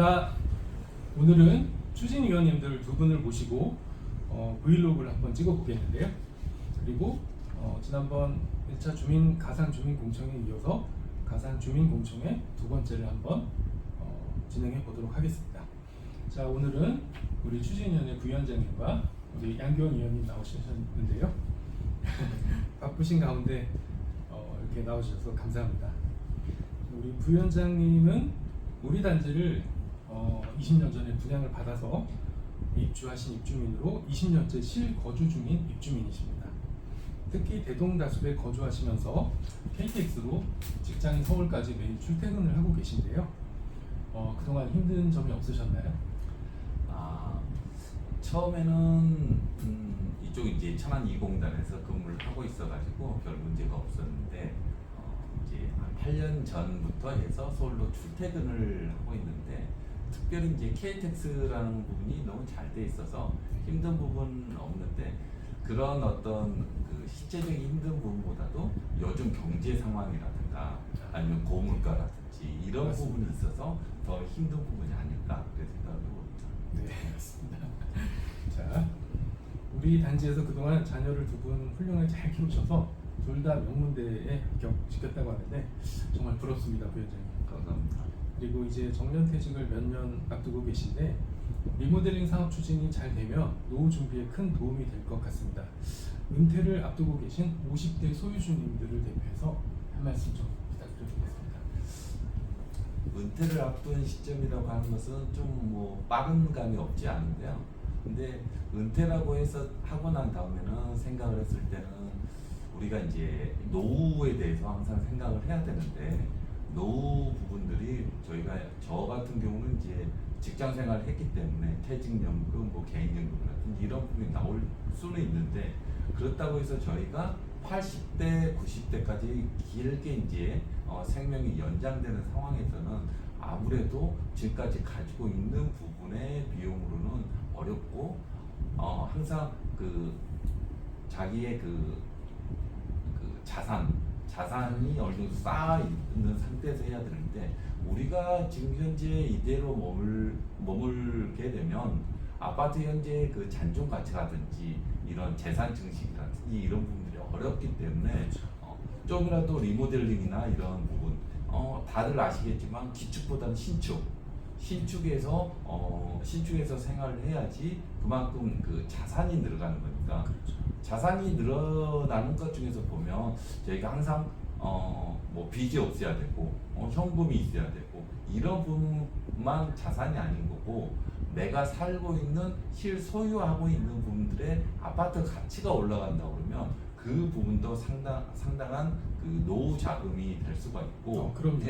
반갑습니다. 오늘은 추진위원님들 두 분을 모시고 브이로그를 한번 찍어보겠는데요. 그리고 지난번 1차 가산 주민공청에 이어서 가산 주민공청의 두 번째를 한번 진행해 보도록 하겠습니다. 자, 오늘은 우리 추진위원회 부위원장님과 우리 양기원 위원님 나오셨는데요. 바쁘신 가운데 이렇게 나오셔서 감사합니다. 우리 부위원장님은 우리 단지를 20년 전에 분양을 받아서 입주하신 입주민으로 20년째 실거주 중인 입주민이십니다. 특히 대동다숲에 거주하시면서 KTX로 직장인 서울까지 매일 출퇴근을 하고 계신데요. 그동안 힘든 점이 없으셨나요? 처음에는 이쪽 이제 천안 2공단에서 근무를 하고 있어가지고 별 문제가 없었는데 이제 한 8년 전부터 해서 서울로 출퇴근을 하고 있는데 특별히 이제 KTX라는 부분이 너무 잘 돼 있어서 힘든 부분은 없는데 그런 어떤 그 실제적인 힘든 부분보다도 요즘 경제 상황이라든가 아니면 고물가라든지 이런 부분이 있어서 더 힘든 부분이 아닐까 그렇게 생각하고 있습니다. 네, 맞습니다. 자, 우리 단지에서 그동안 자녀를 두 분 훌륭하게 잘 키우셔서 둘 다 명문대에 합격시켰다고 하는데 정말 부럽습니다, 부위원장님. 감사합니다. 그리고 이제 정년퇴직을 몇 년 앞두고 계신데 리모델링 사업 추진이 잘 되면 노후 준비에 큰 도움이 될 것 같습니다. 은퇴를 앞두고 계신 50대 소유주님들을 대표해서 한 말씀 좀 부탁드리겠습니다. 은퇴를 앞둔 시점이라고 하는 것은 좀 뭐 빠른 감이 없지 않은데요. 근데 은퇴라고 해서 하고 난 다음에는 생각을 했을 때는 우리가 이제 노후에 대해서 항상 생각을 해야 되는데 노후 부분들이 저 같은 경우는 이제 직장 생활을 했기 때문에 퇴직연금, 뭐 개인연금 같은 이런 부분이 나올 수는 있는데 그렇다고 해서 저희가 80대, 90대까지 길게 이제 생명이 연장되는 상황에서는 아무래도 지금까지 가지고 있는 부분의 비용으로는 어렵고 항상 그 자기의 그 자산이 어느 정도 쌓아 있는 상태에서 해야 되는데 우리가 지금 현재 이대로 머물게 되면 아파트 현재 그 잔존 가치라든지 이런 재산 증식이라든지 이런 부분들이 어렵기 때문에 좀이라도 리모델링이나 이런 부분 다들 아시겠지만 기축보다는 신축에서 생활을 해야지 그만큼 그 자산이 늘어가는 거니까 자산이 늘어나는 것 중에서 보면 저희가 항상 뭐 빚이 없어야 되고 현금이 있어야 되고 이런 부분만 자산이 아닌 거고 내가 살고 있는 실소유하고 있는 부분들의 아파트 가치가 올라간다 그러면 그 부분도 상당한 그 노후 자금이 될 수가 있고 그럼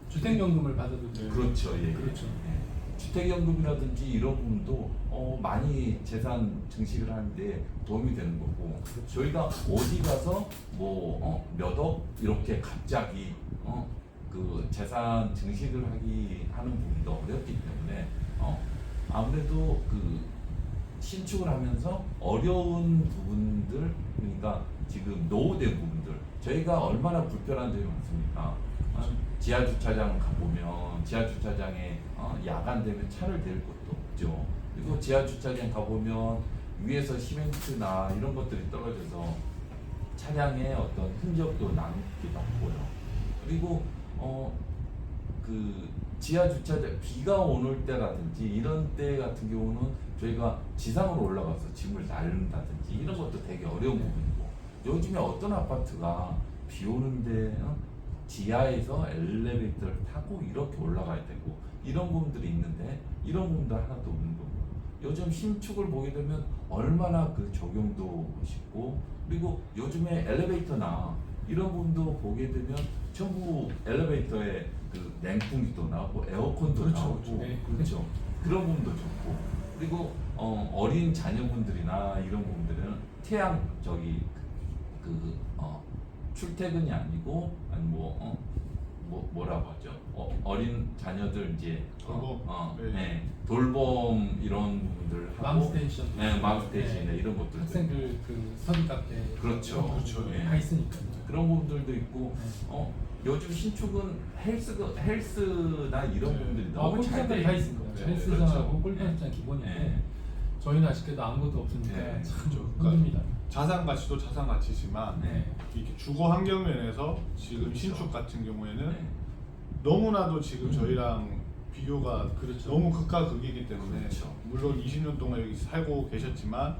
주택연금을 받아도 돼요. 그렇죠. 그렇죠. 주택연금이라든지 이런 부분도 많이 재산 증식을 하는데 도움이 되는 거고 그렇죠. 저희가 어디 가서 뭐 몇 억 이렇게 갑자기 그 재산 증식을 하는 부분도 어렵기 때문에 아무래도 그 신축을 하면서 어려운 부분들 그러니까 지금 노후된 부분들 저희가 얼마나 불편한 점이 많습니까? 지하 주차장 가보면 지하 주차장에 야간 되면 차를 댈 곳도 없죠. 그리고 지하 주차장 가보면 위에서 시멘트나 이런 것들이 떨어져서 차량의 어떤 흔적도 남기도 하고요. 그리고 그 지하 주차장 비가 오는 때라든지 이런 때 같은 경우는 저희가 지상으로 올라가서 짐을 나른다든지 이런 것도 되게 어려운 부분이고 요즘에 어떤 아파트가 비 오는데 지하에서 엘리베이터를 타고 이렇게 올라가야 되고 이런 부분들이 있는데 이런 부분도 하나도 없는 거고 요즘 신축을 보게 되면 얼마나 그 적용도 쉽고 그리고 요즘에 엘리베이터나 이런 부분도 보게 되면 전부 엘리베이터에 그 냉풍기도 나오고 에어컨도 나오고 그렇죠. 그런 부분도 좋고 그리고 어린 자녀분들이나 이런 부분들은 태양 출퇴근이 아니고 아니 뭐라고 하죠? 어린 자녀들 이제 돌봄 이런 부분들 하고 맘스테이션, 맘스테이션 이런 것들 학생들 그 스터디 카페 그렇죠. 다 있으니까 그런 부분들도 있고 요즘 신축은 헬스나 이런 부분들이 너무 잘 골프장까지 돼 다 있는 있습니다. 거죠. 헬스장하고 그렇죠. 골프장 기본인데 네. 저희는 아직까지 아무것도 없으니까 네. 참 그러니까 힘듭니다. 자산 가치도 자산 가치지만 네. 이렇게 주거 환경 면에서 지금 그렇죠. 신축 같은 경우에는 네. 너무나도 지금 저희랑 비교가 그렇죠. 너무 극과 극이기 때문에 그렇죠. 물론 20년 동안 여기 살고 계셨지만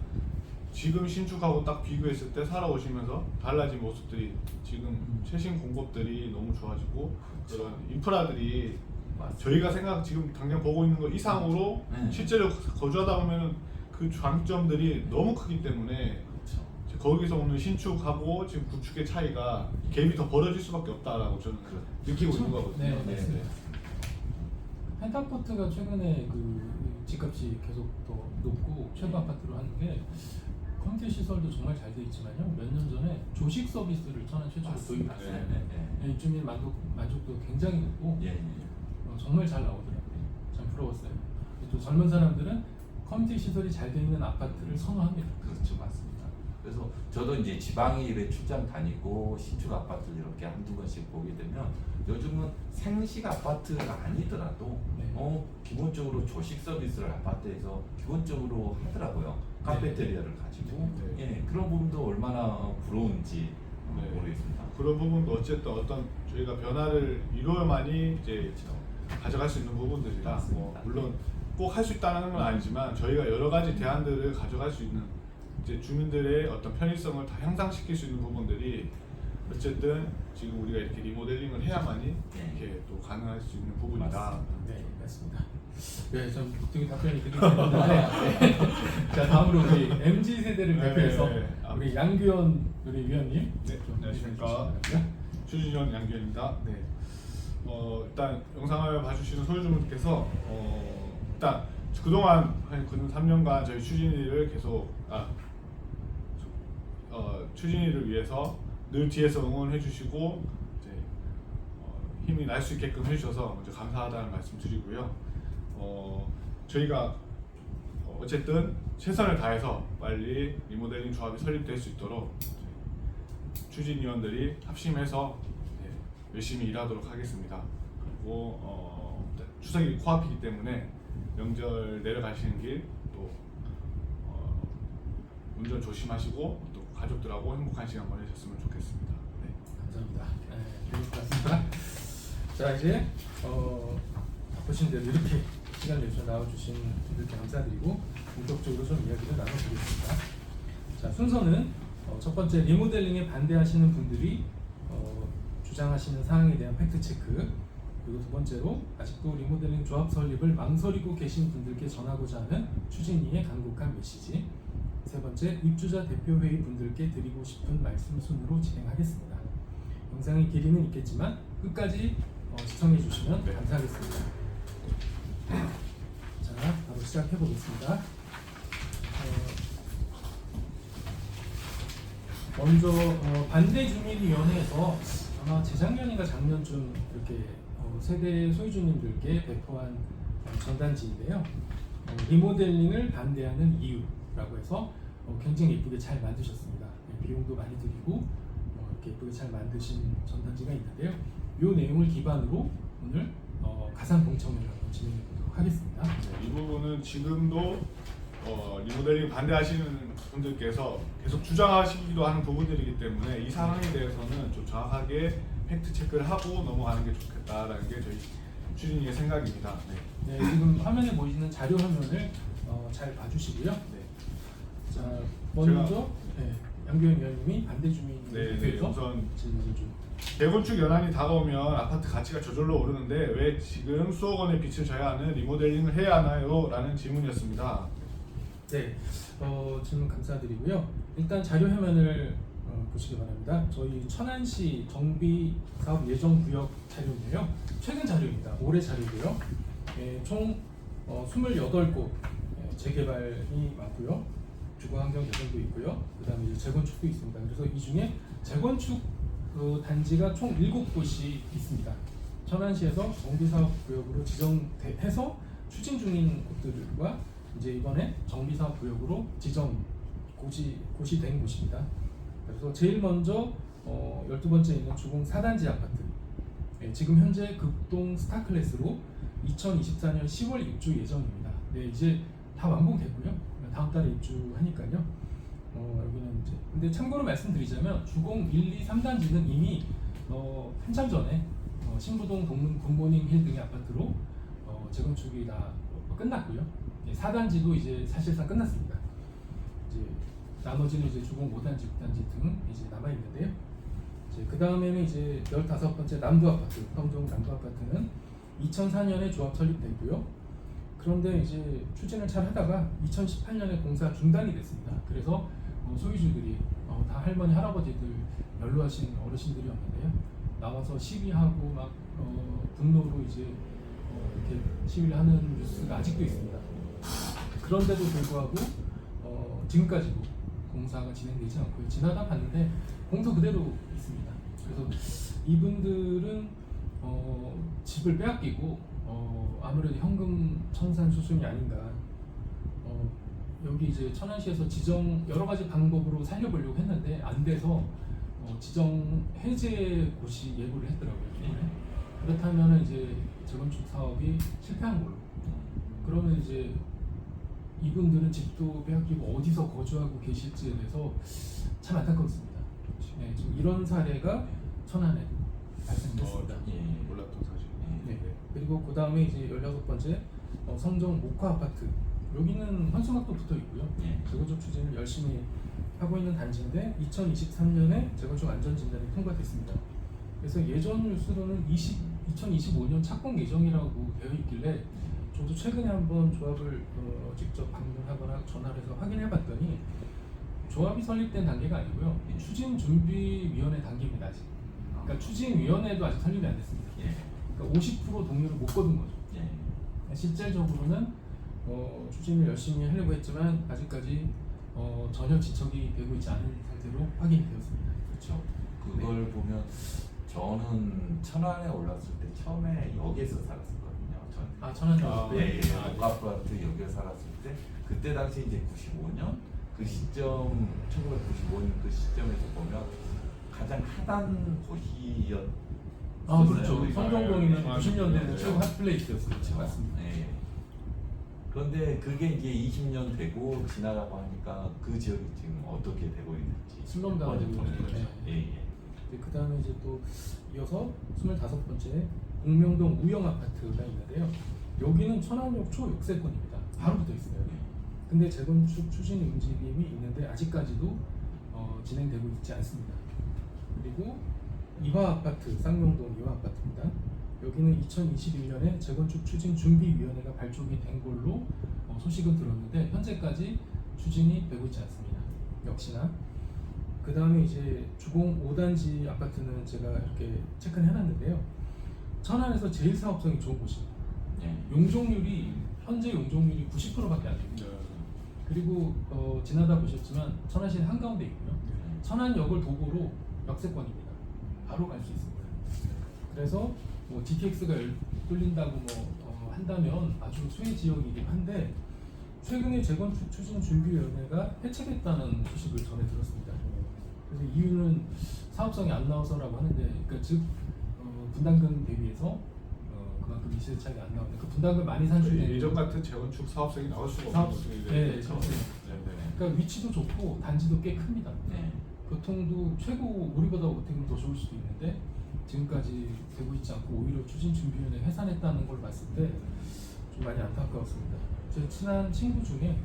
지금 신축하고 딱 비교했을 때 살아오시면서 달라진 모습들이 지금 최신 공급들이 너무 좋아지고 그렇죠. 그런 인프라들이 맞습니다. 저희가 지금 당장 보고 있는 것 이상으로 네. 실제로 거주하다 보면 그 장점들이 너무 크기 때문에 그렇죠. 거기서 오는 신축하고 지금 구축의 차이가 갭이 더 벌어질 수밖에 없다라고 저는 느끼고 있는 거거든요. 네, 맞습니다. 펜타포트가 최근에 그 집값이 계속 더 높고 최고 아파트로 하는 게 커뮤니티 시설도 정말 잘 돼 있지만요. 몇 년 전에 조식 서비스를 천안 최초로 도입했어요. 네, 네, 입주민 만족도 굉장히 높고 예, 예. 정말 잘 나오더라고요. 참 부러웠어요. 또 젊은 사람들은 커뮤니티 시설이 잘 돼 있는 아파트를 선호합니다. 그렇죠, 맞습니다. 그래서 저도 이제 지방에 일에 출장 다니고 신축 아파트를 이렇게 한두 번씩 보게 되면 요즘은 생식 아파트가 아니더라도 네. 기본적으로 조식 서비스를 아파트에서 기본적으로 하더라고요. 카페테리아를 가지고 네. 예, 그런 부분도 얼마나 부러운지 네. 모르겠습니다. 그런 부분도 어쨌든 어떤 저희가 변화를 이루어야만이 이제 그렇죠. 가져갈 수 있는 부분들이라 맞습니다. 물론 꼭 할 수 있다는 건 아니지만 저희가 여러 가지 대안들을 가져갈 수 있는 이제 주민들의 어떤 편의성을 다 향상시킬 수 있는 부분들이 어쨌든 지금 우리가 이렇게 리모델링을 해야만이 네. 이렇게 또 가능할 수 있는 부분이다. 맞습니다. 네, 맞습니다. 네, 좀 되게 답변이 드리긴 했는데 네. 자, 다음으로 우리 MZ 세대를 네, 대표해서 네. 우리 양규현 우리 위원님 네, 좀 안녕하십니까. 인사해 주시기 바랍니다. 추진현 양규현입니다. 네. 일단 영상을 봐주시는 소유주분께서 일단 그동안 한 3년간 저희 추진이를 계속 추진이를 위해서 늘 뒤에서 응원해주시고 이제 힘이 날 수 있게끔 해주셔서 먼저 감사하다는 말씀드리고요. 저희가 어쨌든 최선을 다해서 빨리 리모델링 조합이 설립될 수 있도록 추진위원들이 합심해서 열심히 일하도록 하겠습니다. 그리고 추석이 코앞이기 때문에 명절 내려가시는 길 또 운전 조심하시고 또 가족들하고 행복한 시간 보내셨으면 좋겠습니다. 네. 감사합니다. 네, 좋을 것 같습니다. 자, 이제 바쁘신 대로 이렇게 시간 내주셔서 나와주신 분들께 감사드리고 본격적으로 좀 이야기를 나눠보겠습니다. 자, 순서는 첫 번째 리모델링에 반대하시는 분들이 주장하시는 사항에 대한 팩트 체크, 그리고 두 번째로 아직도 리모델링 조합 설립을 망설이고 계신 분들께 전하고자 하는 추진위의 간곡한 메시지, 세 번째 입주자 대표회의 분들께 드리고 싶은 말씀 순으로 진행하겠습니다. 영상의 길이는 있겠지만 끝까지 시청해 주시면 감사하겠습니다. 자, 바로 시작해 보겠습니다. 먼저 반대주민위원회에서 아마 재작년인가 작년쯤 이렇게 세대 소유주님들께 배포한 전단지인데요. 리모델링을 반대하는 이유라고 해서 굉장히 예쁘게 잘 만드셨습니다. 비용도 많이 들이고 이렇게 예쁘게 잘 만드신 전단지가 있는데요. 이 내용을 기반으로 오늘 가상 공청회를 한번 진행해 보도록 하겠습니다. 이 부분은 지금도 리모델링 반대하시는 분들께서 계속 주장하시기도 하는 부분들이기 때문에 이 상황에 대해서는 좀 정확하게 팩트 체크를 하고 넘어가는 게 좋겠다라는 게 저희 추진위의 생각입니다. 네. 네, 지금 화면에 보이시는 자료 화면을 잘 봐주시고요. 네. 자, 먼저 양규현 위원님이 반대 주민에 네, 대해서 우선 질문을 좀. 재건축 연한이 다가오면 아파트 가치가 저절로 오르는데 왜 지금 수억 원의 빚을 져야 하는 리모델링을 해야 하나요? 라는 질문이었습니다. 네, 질문 감사드리고요. 일단 자료 화면을 보시기 바랍니다. 저희 천안시 정비 사업 예정 구역 자료인데요. 최근 자료입니다. 올해 자료고요. 총 28곳 재개발이 많고요. 주거 환경 개선도 있고요. 그다음에 이제 재건축도 있습니다. 그래서 이 중에 재건축 단지가 총 7곳이 있습니다. 천안시에서 정비사업 구역으로 지정해서 추진 중인 곳들과 이제 이번에 정비사업 구역으로 곳이 된 곳입니다. 그래서 제일 먼저 12번째 있는 주공 4단지 아파트, 지금 현재 극동 스타클래스로 2024년 10월 입주 예정입니다. 네, 이제 다 완공됐고요. 다음 달에 입주하니까요. 여기는 이제 근데 참고로 말씀드리자면 주공 1, 2, 3단지는 이미 한참 전에 신부동 동문 굿모닝 힐 등의 아파트로 재건축이 다 끝났고요. 4단지도 이제 사실상 끝났습니다. 이제 나머지는 이제 주공 5단지, 6단지 등 이제 남아 있는데요. 그 다음에는 이제 15번째 남부 아파트, 평동 남부 아파트는 2004년에 조합 설립됐고요. 그런데 이제 추진을 잘 하다가 2018년에 공사 중단이 됐습니다. 그래서 소유주들이 다 할머니 할아버지들 연로하신 어르신들이었는데요. 나와서 시위하고 막 분노로 이제 이렇게 시위를 하는 뉴스가 아직도 있습니다. 그런데도 불구하고 지금까지도 공사가 진행되지 않고요. 지나다 봤는데 공사 그대로 있습니다. 그래서 이분들은 집을 빼앗기고 아무래도 현금 청산 수순이 아닌가. 여기 이제 천안시에서 지정 여러 가지 방법으로 살려보려고 했는데 안 돼서 지정 해제 고시 예고를 했더라고요. 그렇다면 이제 재건축 사업이 실패한 걸로. 그러면 이제 이분들은 집도 빼앗기고 어디서 거주하고 계실지에 대해서 참 안타깝습니다. 네, 지금 이런 사례가 천안에 발생됐습니다. 몰랐던 사실. 네. 그리고 그 다음에 이제 16번째 성정 목화 아파트. 여기는 현수막도 붙어 있고요. 재건축 추진을 열심히 하고 있는 단지인데 2023년에 재건축 안전진단이 통과됐습니다. 그래서 예전 뉴스로는 2025년 착공 예정이라고 되어 있길래 저도 최근에 한번 조합을 직접 방문하거나 전화를 해서 확인해 봤더니 조합이 설립된 단계가 아니고요. 추진준비위원회 단계입니다. 아직. 그러니까 추진위원회도 아직 설립이 안 됐습니다. 그러니까 50% 동의를 못 거둔 거죠. 실질적으로는 추진을 열심히 하려고 했지만 아직까지 전혀 지척이 되고 있지 않은 상태로 확인이 되었습니다. 그렇죠. 그걸 보면 저는 천안에 올랐을 때 처음에 여기에서 살았었거든요. 천안역. 네, 아파트 여기에 살았을 때 그때 당시 이제 95년 그 시점 1995년 그 시점에서 보면 가장 하단 곳이었. 그렇죠. 성정동이는 맞아요. 90년대는 최고 핫플레이스였어요. 그렇죠. 맞습니다. 네. 그런데 그게 이제 20년 되고 지나가고 하니까 그 지역이 지금 어떻게 되고 있는지 슬럼다운이 되고 있는 거죠. 그 다음에 이제 또 이어서 25번째 공명동 우영 아파트가 있는데요. 여기는 천안역 초역세권입니다. 바로 붙어 있어요. 근데 재건축 추진 움직임이 있는데 아직까지도 진행되고 있지 않습니다. 그리고 이화 아파트, 쌍용동 이화 아파트입니다. 여기는 2021년에 재건축 추진 준비위원회가 발족이 된 걸로 소식은 들었는데 현재까지 추진이 되고 있지 않습니다. 역시나. 그 다음에 이제 주공 5단지 아파트는 제가 이렇게 체크를 해놨는데요. 천안에서 제일 사업성이 좋은 곳입니다. 용적률이 현재 용적률이 90%밖에 안 됩니다. 그리고 지나다 보셨지만 천안시 한가운데 있고요. 천안역을 도보로 역세권입니다. 바로 갈 수 있습니다. 그래서 뭐 GTX가 뚫린다고 한다면 아주 수혜 지역이긴 한데 최근에 재건축 추진 준비위원회가 해체됐다는 소식을 전해 들었습니다. 그래서 이유는 사업성이 안 나와서라고 하는데, 그러니까 즉 분담금 대비해서 그만큼 이세 차익이 안 나오는데 그 분담금 많이 산출된 예전 같은 재건축 사업성이 나올 수가 사업- 없는 것들이 네, 그렇죠. 그렇죠. 그러니까 위치도 좋고 단지도 꽤 큽니다. 교통도 최고 우리보다 어떻게 보면 더 좋을 수도 있는데 지금까지 되고 있지 않고 오히려 추진 준비위원회 해산했다는 걸 봤을 때 좀 많이 안타까웠습니다. 제 친한 친구 중에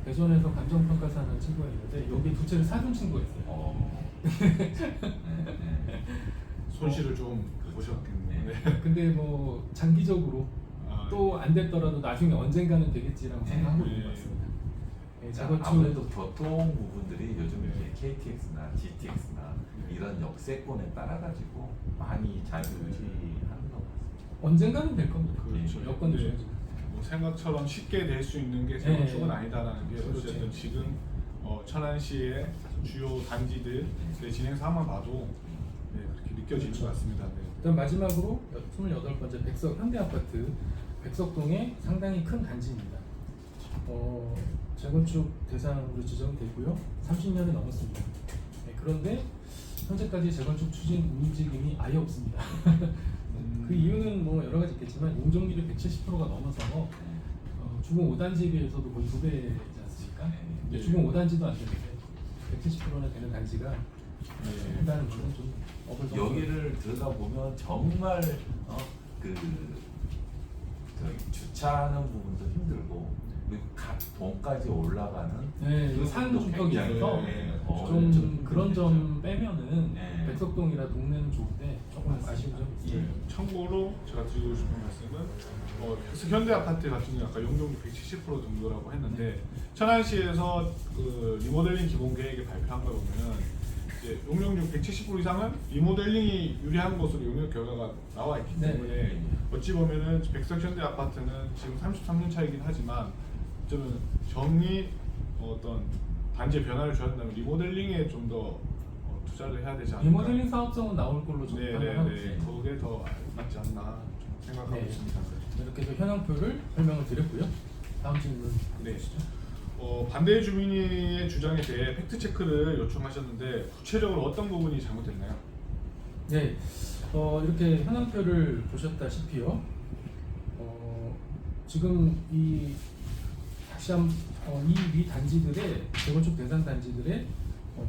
대전에서 감정평가사 하는 친구가 있는데 여기 두 채를 사준 친구가 있어요. 손실을 좀 보셨겠네요. 근데 뭐 장기적으로 또 안 됐더라도 나중에 언젠가는 되겠지라고 생각하고 있는 것 같습니다. 아무래도 교통 부분들이 요즘 이제 KTX나 GTX나 이런 역세권에 따라 가지고 많이 자유지하는 것 같습니다. 언젠가는 될 겁니다. 그렇죠. 여건도 네. 좋아지고. 뭐 생각처럼 쉽게 될 수 있는 게 재건축은 아니다라는 게 그렇죠. 어쨌든 지금 천안시의 주요 단지들의 진행 상황만 봐도 그렇게 느껴지는 것 같습니다. 그다음 마지막으로 28번째 백석 현대아파트 백석동에 상당히 큰 단지입니다. 재건축 대상으로 지정되고요. 30년이 넘었습니다. 그런데 현재까지 재건축 추진 움직임이 아예 없습니다. 그 이유는 뭐 여러 가지 있겠지만 용적률이 170%가 넘어서 주공 5단지에 비해서도 거의 2배지 않습니까? 근데 주공 5단지도 안 되는데 170%나 되는 단지가 한다는 것은 좀 어불성설. 여기를 들어가 보면 정말 그 저기 주차하는 부분도 힘들고 그리고 각 동까지 올라가는 네, 그 산 부분도 주택이라서 굉장히, 좀 그런 점 빼면은 네. 백석동이라 동네는 좋은데 조금 아쉬운 점이 있어요. 예, 참고로 제가 드리고 싶은 말씀은 현대 아파트 같은 경우 아까 용적률 170% 정도라고 했는데 천안시에서 그 리모델링 기본 계획에 발표한 걸 보면 이제 용적률 170% 이상은 리모델링이 유리한 것으로 용역 결과가 나와 있기 네. 때문에 어찌 보면은 백석 현대 아파트는 지금 33년 차이긴 하지만 저는 정리 어떤 단지의 변화를 줘야 된다면 리모델링에 좀 더 투자를 해야 되지 않을까. 리모델링 사업성은 나올 걸로 좀 판단하고 네네네. 있어요. 그게 더 맞지 않나 좀 생각하고 네. 있습니다. 이렇게 해서 현황표를 설명을 드렸고요. 다음 질문 네. 주시죠. 반대 주민의 주장에 대해 팩트 체크를 요청하셨는데 구체적으로 어떤 부분이 잘못됐나요? 네, 이렇게 현황표를 보셨다시피요. 지금 다시 이 단지들의 재건축 대상 단지들의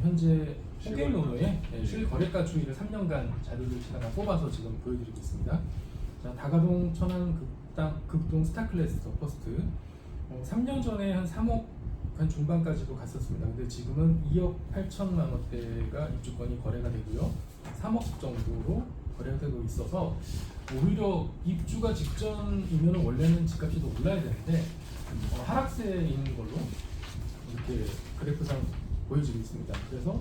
현재 호갱노노의 실거래가 추이를 3년간 자료를 제가 다 뽑아서 지금 보여드리고 있습니다. 자, 다가동 천안 극동 스타클래스 퍼스트 3년 전에 한 3억 한 중반까지도 갔었습니다. 근데 지금은 2억 8천만 원대가 입주권이 거래가 되고요. 3억 정도로 거래가 되고 있어서 오히려 입주가 직전이면 원래는 집값이 더 올라야 되는데 하락세인 걸로 이렇게 그래프상 보여지고 있습니다. 그래서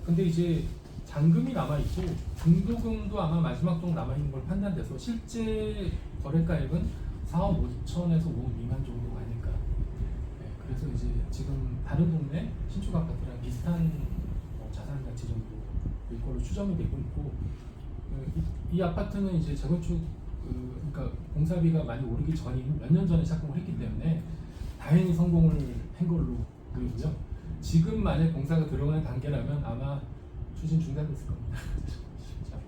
근데 이제 잔금이 남아 있고 중도금도 아마 마지막 동 남아 있는 걸 판단돼서 실제 거래가액은 4억 5천에서 5억 미만 정도가 아닐까. 네, 그래서 이제 지금 다른 동네 신축 아파트랑 비슷한 자산 가치 정도일 걸로 추정이 되고 있고 이 아파트는 이제 재건축 그러니까 공사비가 많이 오르기 전인 몇 년 전에 착공을 했기 때문에 다행히 성공을 한 걸로 보이고요. 지금 만약 공사가 들어가는 단계라면 아마 추진 중단됐을 겁니다.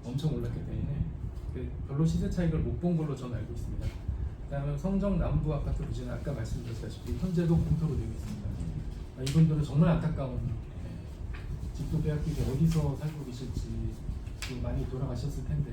엄청 올랐기 때문에 별로 시세 차익을 못 본 걸로 저는 알고 있습니다. 그다음에 성정 남부 아파트 부지는 아까 말씀드렸다시피 현재도 공터로 되어 있습니다. 이분들은 정말 안타까운 집도 빼앗기고 어디서 살고 계실지 많이 돌아가셨을 텐데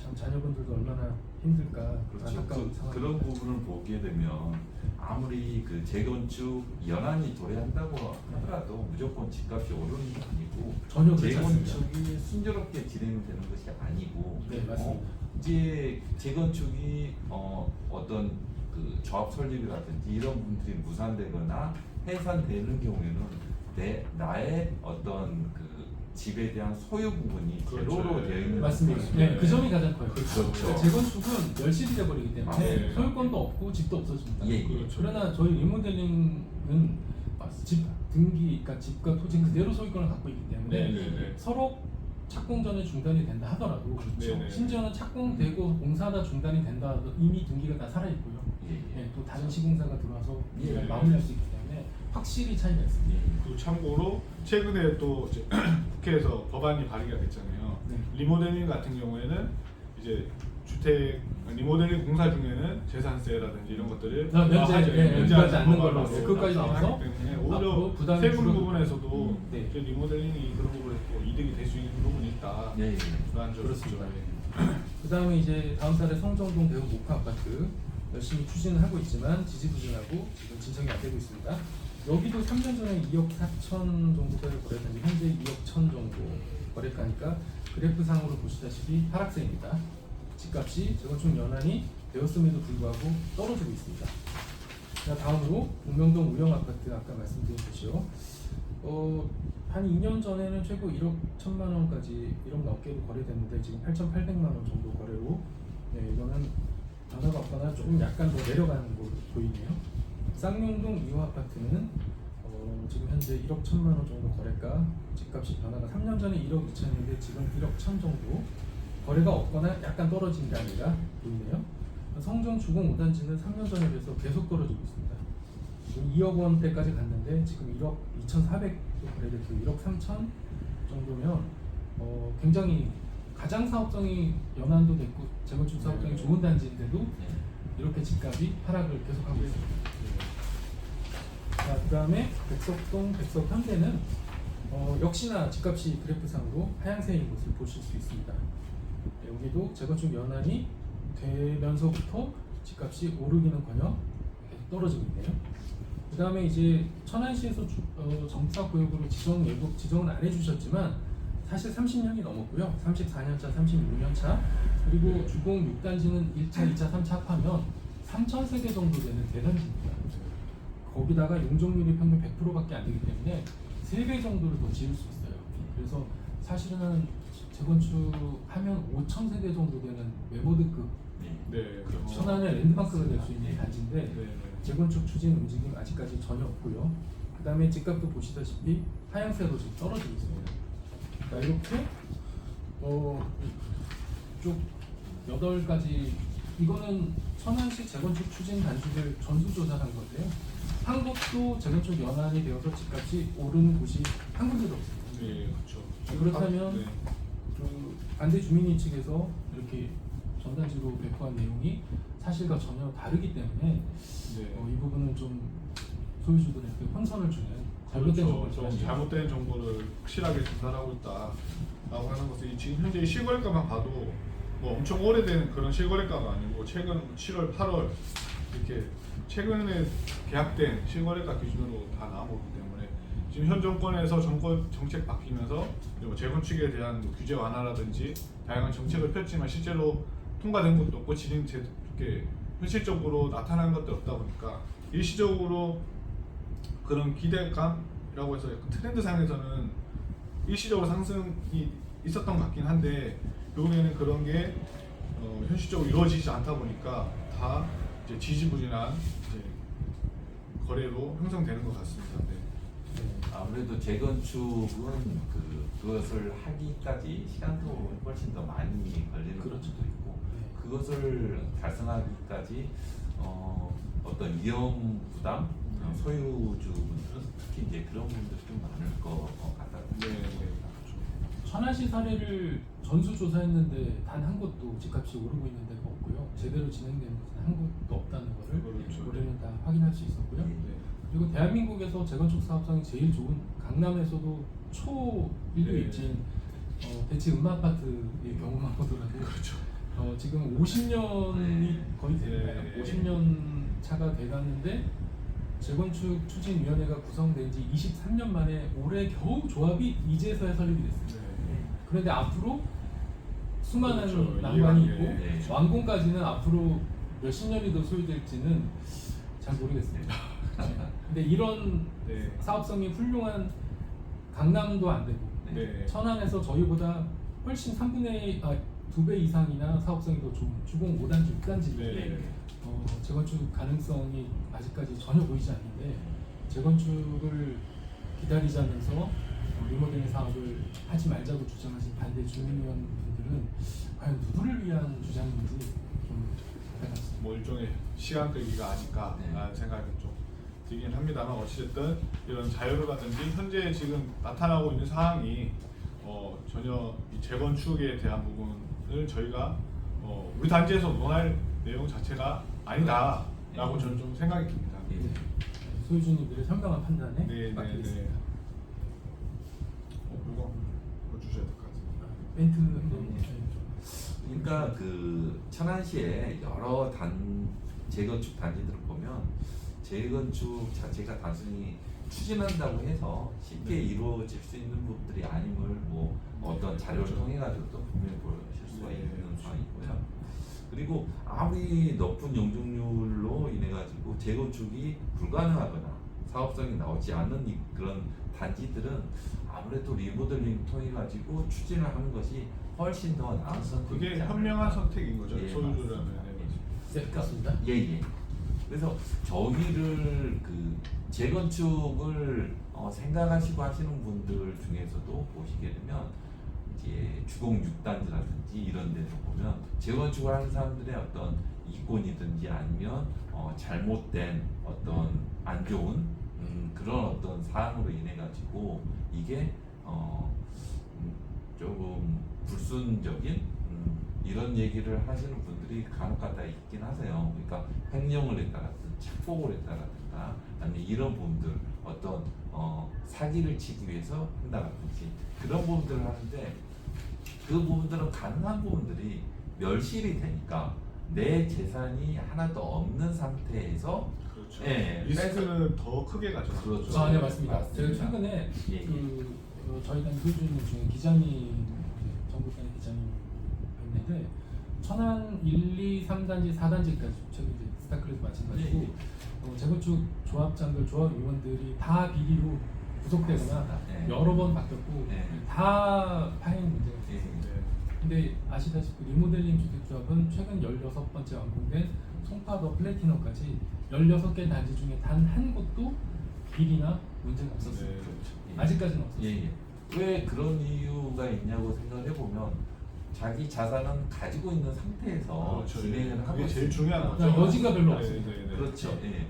참 자녀분들도 얼마나 힘들까 안타까운 상황입니다. 그런 부분을 보게 되면 아무리 그 재건축 연한이 도래한다고 하더라도 무조건 집값이 오르는 게 아니고 전혀 그렇지 않습니다. 재건축이 순조롭게 진행되는 것이 아니고 네, 맞습니다. 이제 재건축이 어떤 그 조합 설립이라든지 이런 분들이 무산되거나 해산되는 경우에는 나의 어떤 그 집에 대한 소유 부분이 그렇죠. 제로로 되어 있는 맞습니다. 것이죠. 네, 그 점이 가장 커요. 그렇죠. 그러니까 재건축은 멸실이 돼버리기 때문에 네. 소유권도 없고 집도 없어집니다. 예, 예. 그렇죠. 그러나 저희 리모델링은 집 등기, 그러니까 집과 토지 그대로 소유권을 갖고 있기 때문에 네네네. 서로 착공 전에 중단이 된다 하더라도 네네. 심지어는 착공되고 공사가 중단이 된다 하더라도 이미 등기가 다 살아있고요. 예, 예. 또 다른 시공사가 들어와서 예. 마무리할 수 있기 때문에 확실히 차이가 있습니다. 예. 그 참고로 최근에 또 이제 국회에서 법안이 발의가 됐잖아요. 네. 리모델링 같은 경우에는 이제 주택 리모델링 공사 중에는 재산세라든지 이런 것들을 면제하지 않는 걸로 법안으로 그것까지 나와서 하기 때문에 앞으로 오히려 부담이 세금 줄어들- 부분에서도 네. 이제 리모델링이 그런 부분에 또 이득이 될 수 있는 부분이 있다. 예, 예. 그런 점이 그렇습니다. 있죠. 그 다음에 이제 다음 달에 성정동 대우 목화 아파트 열심히 추진을 하고 있지만 지지부진하고 지금 진척이 안 되고 있습니다. 여기도 3년 전에 2억 4천 정도까지 거래했는데 현재 2억 1천 정도 거래가니까 그래프상으로 보시다시피 하락세입니다. 집값이 재건축 연한이 되었음에도 불구하고 떨어지고 있습니다. 자, 다음으로 동명동 우영 아파트 아까 말씀드린 곳이요. 한 2년 전에는 최고 1억 1천만 원까지 1억 넘게도 거래됐는데 지금 8,800만 원 정도 거래로 이거는 변화가 없거나 조금 약간 더 내려가는 걸로 보이네요. 쌍용동 2호 아파트는 지금 현재 1억 1천만 원 정도 거래가 집값이 변화가 3년 전에 1억 2천인데 지금 1억 1천 정도 거래가 없거나 약간 떨어진 게 아니라 보이네요. 성정 주공 5단지는 3년 전에 비해서 계속 떨어지고 있습니다. 지금 2억 원대까지 갔는데 지금 1억 2,400도 거래됐고 1억 3천 정도면 굉장히 가장 사업성이 연한도 됐고 재건축 사업성이 네. 좋은 단지인데도 네. 이렇게 집값이 하락을 계속하고 있습니다. 자, 그다음에 백석동, 백석현대는 역시나 집값이 그래프상으로 하향세인 것을 보실 수 있습니다. 네, 여기도 재건축 연한이 되면서부터 집값이 오르기는커녕 떨어지고 있네요. 그다음에 이제 천안시에서 정착구역으로 지정은 안 해주셨지만 사실 30년이 넘었고요. 34년차, 36년차 그리고 주공 6단지는 1차, 2차, 3차 합하면 3,000세대 정도 되는 대단지입니다. 거기다가 용적률이 평균 100%밖에 안 되기 때문에 3배 정도를 더 지을 수 있어요. 그래서 사실은 재건축하면 5,000세대 정도 되는 웨버드급 네, 그렇죠. 천안의 랜드마크가 될 수 있는 단지인데 네. 재건축 추진 움직임 아직까지 전혀 없고요. 그 다음에 집값도 보시다시피 하향세로 지금 떨어지고 있습니다. 자, 이렇게 쭉 8가지 이거는 천안시 재건축 추진 단지를 전수조사한 건데요. 한 곳도 재건축 연한이 되어서 집값이 오르는 곳이 한 군데도 없습니다. 네, 그렇죠. 그렇다면 네. 그 반대 주민인 측에서 이렇게 전단지로 배포한 내용이 사실과 전혀 다르기 때문에 네. 이 부분은 좀 소유주들한테 혼선을 주는 잘못된 그렇죠. 정보를 좀 잘못된 정보를 확실하게 전달하고 있다라고 하는 것은 지금 현재 실거래가만 봐도 뭐 엄청 오래된 그런 실거래가가 아니고 최근 7월, 8월 이렇게 최근에 계약된 실거래가 기준으로 다 나오기 때문에 지금 현 정권에서 정책 바뀌면서 뭐 재건축에 대한 뭐 규제 완화라든지 다양한 정책을 폈지만 실제로 통과된 것도 없고 이렇게 현실적으로 나타난 것도 없다 보니까 일시적으로 그런 기대감이라고 해서 약간 트렌드상에서는 일시적으로 상승이 있었던 것 같긴 한데 결국에는 그런 게 현실적으로 이루어지지 않다 보니까 다 이제 지지부진한 이제 거래로 형성되는 것 같습니다. 네. 아무래도 재건축은 그것을 하기까지 시간도 훨씬 더 많이 걸리는 그렇죠. 것도 있고 네. 그것을 달성하기까지 어떤 위험 부담 소유주분들은 특히 이제 그런 분들이 좀 많을 것 같다고 네, 네, 생각합니다. 천안시 사례를 전수조사했는데 단 한 곳도 집값이 오르고 있는 데가 없고요. 제대로 진행되는 곳은 한 곳도 없다는 것을 그렇죠. 올해는 다 확인할 수 있었고요. 네. 그리고 대한민국에서 재건축 사업성이 제일 좋은 강남에서도 초인류 네. 입지인 대치 음마아파트의 경우만 보더라도 그렇죠. 지금 50년이 거의 되나요? 네. 50년 차가 돼갔는데 재건축 추진위원회가 구성된 지 23년 만에 올해 겨우 조합이 이제서야 설립이 됐습니다. 네. 그런데 앞으로 수많은 그렇죠. 난관이 이해가- 있고 네. 완공까지는 앞으로 몇십 년이 더 소요될지는 잘 모르겠습니다. 근데 이런 네. 사업성이 훌륭한 강남도 안 되고 네. 천안에서 저희보다 훨씬 2배 이상이나 사업성이 더 좋은 주공 5단지, 6단지인데 네. 재건축 가능성이 아직까지 전혀 보이지 않는데 재건축을 기다리자면서 리모델링 사업을 하지 말자고 주장하신 반대 주민의원분들은 과연 누구를 위한 주장인지 좀 알아봤습니다. 뭐 일종의 시간 끌기가 아닐까라는 생각이 좀 들긴 합니다만 어찌됐든 이런 자유로라든지 현재 지금 나타나고 있는 상황이 전혀 이 재건축에 대한 부분을 저희가 우리 단지에서 논할 내용 자체가 아니다라고 저는 좀 생각이 듭니다. 예. 소유주님들의 현명한 판단에 네, 맡기겠습니다. 이거 주셔야 될 것 같습니다. 멘트 그러니까 그 천안시의 여러 재건축 단지들을 보면 재건축 자체가 단순히 추진한다고 해서 쉽게 네. 이루어질 수 있는 부분들이 아님을 뭐 어떤 자료를 그렇죠. 통해 가지고도 분명히 보실 수가 네, 있는 그렇죠. 상황이고요. 그리고 아무리 높은 용적률로 인해 가지고 재건축이 불가능하거나 사업성이 나오지 않는 그런 단지들은 아무래도 리모델링 통해 가지고 추진을 하는 것이 훨씬 더 나은 선택이지 그게 않을까. 현명한 선택인 거죠. 예, 소유주라면. 맞습니다. 네, 그렇습니다. 예예. 그래서 저기를 재건축을 생각하시고 하시는 분들 중에서도 보시게 되면 이제 주공 6단지라든지 이런 데서 보면 재건축을 하는 사람들의 어떤 이권이든지 아니면 잘못된 어떤 안 좋은 그런 어떤 사항으로 인해 가지고 이게 조금 불순적인 이런 얘기를 하시는 분들이 간혹가다 있긴 하세요. 그러니까 횡령을 했다라든가 착복을 했다라든가 아니면 이런 부분들 어떤 사기를 치기 위해서 한다라든지 그런 부분들을 하는데 그 부분들은 가능한 부분들이 멸실이 되니까 내 재산이 하나도 없는 상태에서 그렇죠. 예, 리스크는 더 크게 가져가죠. 그렇죠. 네, 맞습니다. 맞습니다. 제가 최근에 예, 예. 저희 단 교수님 중에 기자님, 전국단의 기자님 있는데 천안 1, 2, 3단지, 4단지까지 최근 이제 스타클래스 마찬가지고 예, 예. 재건축 조합장들, 조합위원들이 다 비리로 구속되거나 예. 여러 번 바뀌었고 예. 다 파행 문제가 예. 있었습니다. 네. 근데 아시다시피 리모델링 주택조합은 최근 16번째 완공된 송파더 플래티넘까지 16개 단지 중에 단 한 곳도 비리나 문제가 없었습니다. 네. 그렇죠. 아직까지는 없었습니다. 예, 예. 왜 그런 이유가 있냐고 생각을 해보면 자기 자산은 가지고 있는 상태에서 그렇죠. 진행을 하고 그게 제일 있으니까. 중요한 거죠. 그러니까 여지가 별로 네, 없습니다. 네, 네. 그렇죠. 예.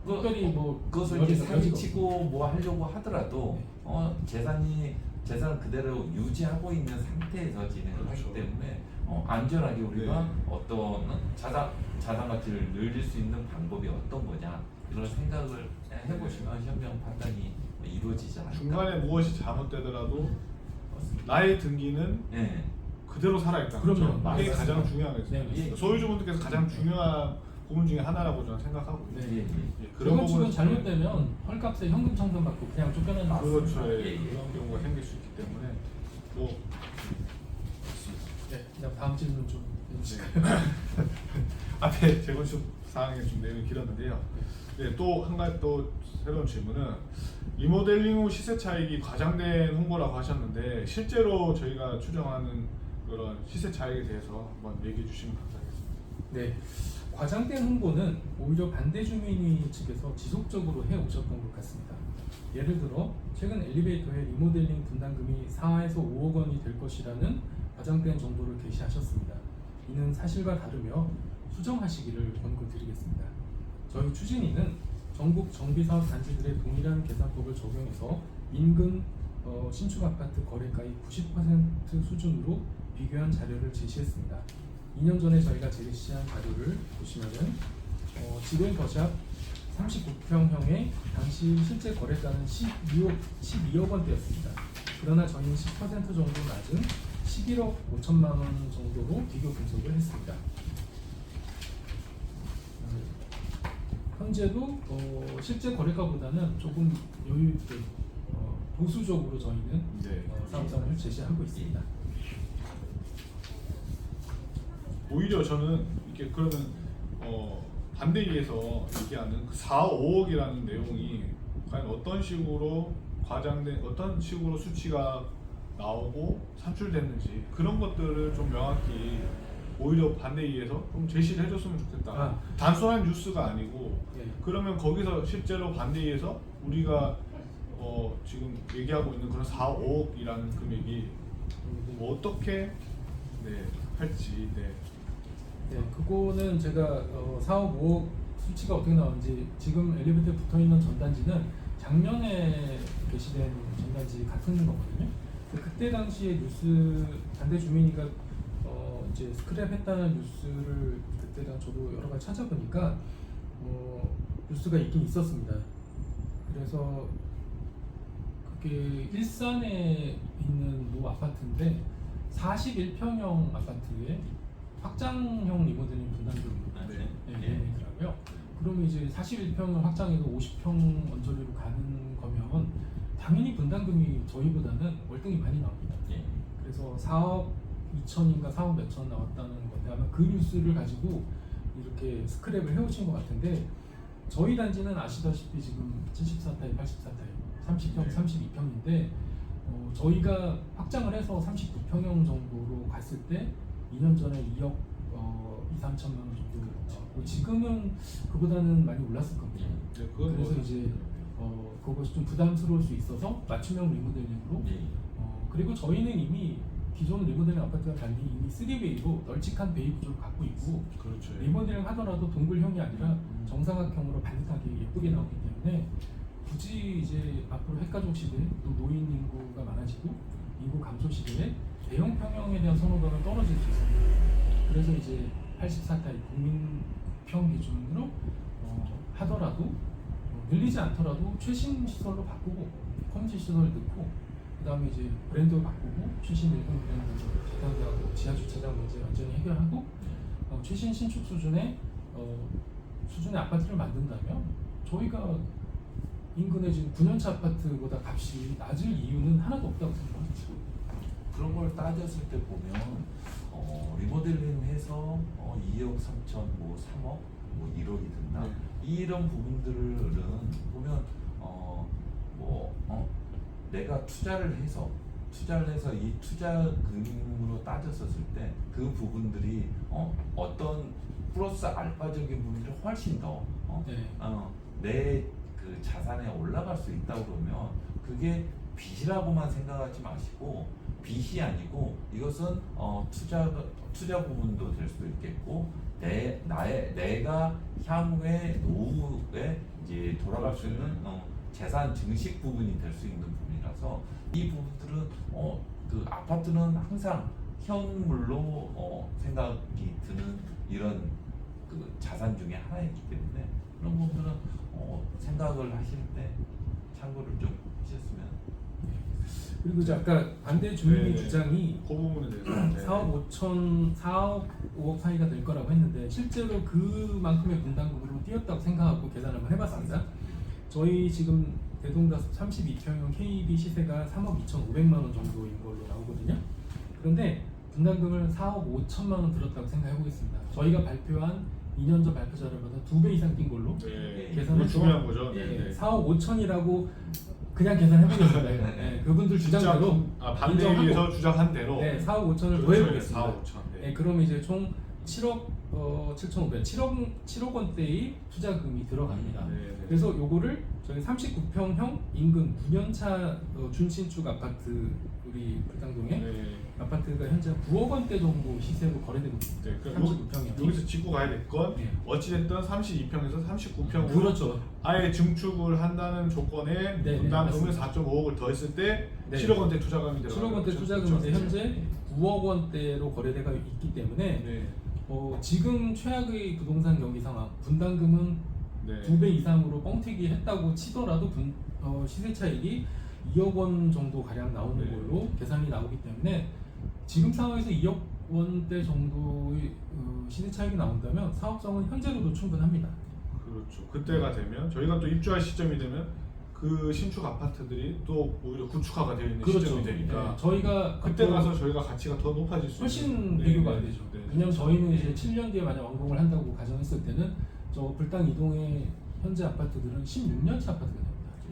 특별히 뭐 그것을 이제 여지가 사기치고 뭐 하려고 하더라도 네. 재산을 그대로 유지하고 있는 상태에서 진행을 그렇죠. 하기 때문에 안전하게 우리가 네. 어떤 자산 가치를 늘릴 수 있는 방법이 어떤 거냐 이런 생각을 해보시면 현명 판단이 이루어지지 않을까. 중간에 무엇이 잘못되더라도 맞습니다. 나의 등기는 예. 그대로 살아있다. 그럼요. 그게 맞습니다. 가장 중요한 거죠. 네, 예. 소유주분들께서 가장 중요한 부분 중에 하나라고 저는 생각하고요. 네. 예, 예. 예, 그런 재건축은 부분은 잘못되면 헐값에 현금 청산받고 그냥 쫓겨나는 그렇죠. 예, 예, 예. 그런 경우가 생길 수 있기 때문에 뭐 네, 그냥 다음 질문 좀 해주실까요? 네. 앞에 재건축 사항에 좀 내용이 길었는데요. 네, 또 한 가지 또 새로운 질문은 리모델링 후 시세 차익이 과장된 홍보라고 하셨는데 실제로 저희가 추정하는 그런 시세 차익에 대해서 한번 얘기해 주시면 감사하겠습니다. 네, 과장된 홍보는 오히려 반대 주민위 측에서 지속적으로 해오셨던 것 같습니다. 예를 들어 최근 엘리베이터의 리모델링 분담금이 4에서 5억 원이 될 것이라는 과장된 정보를 게시하셨습니다. 이는 사실과 다르며 수정하시기를 권고드리겠습니다. 저희 추진위는 전국 정비사업 단지들의 동일한 계산법을 적용해서 인근 신축 아파트 거래가의 90% 수준으로 비교한 자료를 제시했습니다. 2년 전에 저희가 제시한 자료를 보시면은 지금 거샵 39평형의 당시 실제 거래가는 12억 원대였습니다. 그러나 저희는 10% 정도 낮은 11억 5천만 원 정도로 비교 분석을 했습니다. 현재도 실제 거래가보다는 조금 여유 있게 보수적으로 저희는 네. 사업장을 제시하고 있습니다. 오히려 저는 이렇게 그러면 반대위에서 얘기하는 그 4, 5억이라는 내용이 과연 어떤 식으로 과장된 어떤 식으로 수치가 나오고 산출됐는지 그런 것들을 좀 명확히 오히려 반대위에서 좀 제시를 해줬으면 좋겠다. 아. 단순한 뉴스가 아니고 예. 그러면 거기서 실제로 반대위에서 우리가 지금 얘기하고 있는 그런 4, 5억이라는 금액이 뭐 어떻게 할지 네, 그거는 제가 4억, 5억 수치가 어떻게 나오는지 지금 엘리베이터에 붙어있는 전단지는 작년에 게시된 전단지 같은 거거든요. 그때 당시에 뉴스 반대 주민이가 이제 스크랩했다는 뉴스를 그때 당 저도 여러 가지 찾아보니까 뉴스가 있긴 있었습니다. 그래서 그게 일산에 있는 모 아파트인데 41평형 아파트에 확장형 리모델링 분담금이 내용이더라고요. 그러면 이제 41평을 확장해서 50평 언저리로 가는 거면 당연히 분담금이 저희보다는 월등히 많이 나옵니다. 예. 그래서 4억 2천인가 4억 몇천 나왔다는 건데 아마 그 뉴스를 가지고 이렇게 스크랩을 해오신 것 같은데 저희 단지는 아시다시피 지금 74타입, 84타입, 30평, 네. 32평인데 저희가 확장을 해서 39평형 정도로 갔을 때 2년 전에 2억 2, 3천만 원 정도 나왔고 지금은 그보다는 많이 올랐을 겁니다. 네, 그건 그래서 뭐- 이제 그것이 좀 부담스러울 수 있어서 맞춤형 리모델링으로 예. 그리고 저희는 이미 기존 리모델링 아파트와 달리 이미 3베이로 널찍한 베이 구조를 갖고 있고 그렇죠. 리모델링 하더라도 동글형이 아니라 정사각형으로 반듯하게 예쁘게 나오기 때문에 굳이 이제 앞으로 핵가족 시대 또 노인 인구가 많아지고 인구 감소 시대에 대형 평형에 대한 선호도는 떨어질 수 있습니다. 그래서 이제 84타입 국민평 기준으로 하더라도 늘리지 않더라도 최신 시설로 바꾸고 컴지 시설 넣고 그다음에 이제 브랜드 바꾸고 최신 일본 브랜드로 기타하고 지하 주차장 문제 완전히 해결하고 최신 신축 수준의 아파트를 만든다면 저희가 인근에 지금 9년차 아파트보다 값이 낮을 이유는 하나도 없다고 생각합니다. 그런 걸 따졌을 때 보면 리모델링해서 2억 3천, 뭐 3억, 뭐 1억이 든다. 네. 이런 부분들은 보면 내가 투자를 해서 이 투자 금융으로 따졌었을 때 그 부분들이 어떤 플러스 알파적인 부분들이 훨씬 더 내 그 자산에 올라갈 수 있다고 그러면 그게 빚이라고만 생각하지 마시고 빚이 아니고 이것은 투자 부분도 될 수도 있겠고 내가 향후에 노후에 이제 돌아갈 수 있는 재산 증식 부분이 될 수 있는 부분이라서 이 부분들은 그 아파트는 항상 현물로 생각이 드는 이런 그 자산 중에 하나이기 때문에 그런 부분들은 생각을 하실 때 참고를 좀 하셨으면. 그리고 이제 아까 반대 주민의 네. 주장이 그 부분에 대해서 4억 5억 사이가 될 거라고 했는데 실제로 그만큼의 분담금으로 뛰었다고 생각하고 계산을 한번 해봤습니다. 저희 지금 대동다섯 32평형 KB 시세가 3억 2,500만 원 정도인 걸로 나오거든요. 그런데 분담금을 4억 5천만 원 들었다고 생각해 보겠습니다. 저희가 발표한 2년 전 발표 자료보다 2배 이상 뛴 걸로 네. 계산을 그거 중요한 거죠. 네. 4억 5천이라고 그냥 계산해 보겠습니다. 네. 그분들 주장대로 반대에 인정하고, 의해서 주장한 대로 네, 4억 5천을 그렇죠. 더해 보겠습니다. 4억 5천. 네, 그럼 이제 총 7억 7,500, 7억 원대의 투자금이 들어갑니다. 네, 네. 그래서 요거를 저희 39평형 인근 9년차 준신축 아파트 우리 불당동에 네. 아파트가 현재 9억 원대 정도 시세로 거래되고 있습니다. 네, 그러니까 39평형. 여기서 짚고 가야 될 건 네. 어찌됐든 32평에서 39평으로 그렇죠. 아예 증축을 한다는 조건에 네, 분담금을 맞습니다. 4.5억을 더했을 때 네. 7억 원대 투자금이 들어가요. 7억 원대 투자금이 이제 현재 9억 원대로 거래되고 있기 때문에 네. 지금 최악의 부동산 경기 상황 분담금은 네. 2배 이상으로 뻥튀기 했다고 치더라도 시세 차익이 2억 원 정도 가량 나오는 네. 걸로 계산이 나오기 때문에 지금 상황에서 2억 원대 정도의 시세 차익이 나온다면 사업성은 현재로도 충분합니다. 그렇죠. 그때가 되면 저희가 또 입주할 시점이 되면 그 신축 아파트들이 또 오히려 구축화가 되어 있는 시점이 되니까 네, 저희가 그때 앞으로 가서 저희가 가치가 더 높아질 수 훨씬 있는. 비교가 네, 안 되죠. 네, 네. 왜냐하면 저희는 이제 7년 뒤에 만약 완공을 한다고 가정했을 때는 저 불당 이동의 현재 아파트들은 16년차 아파트가 됩니다.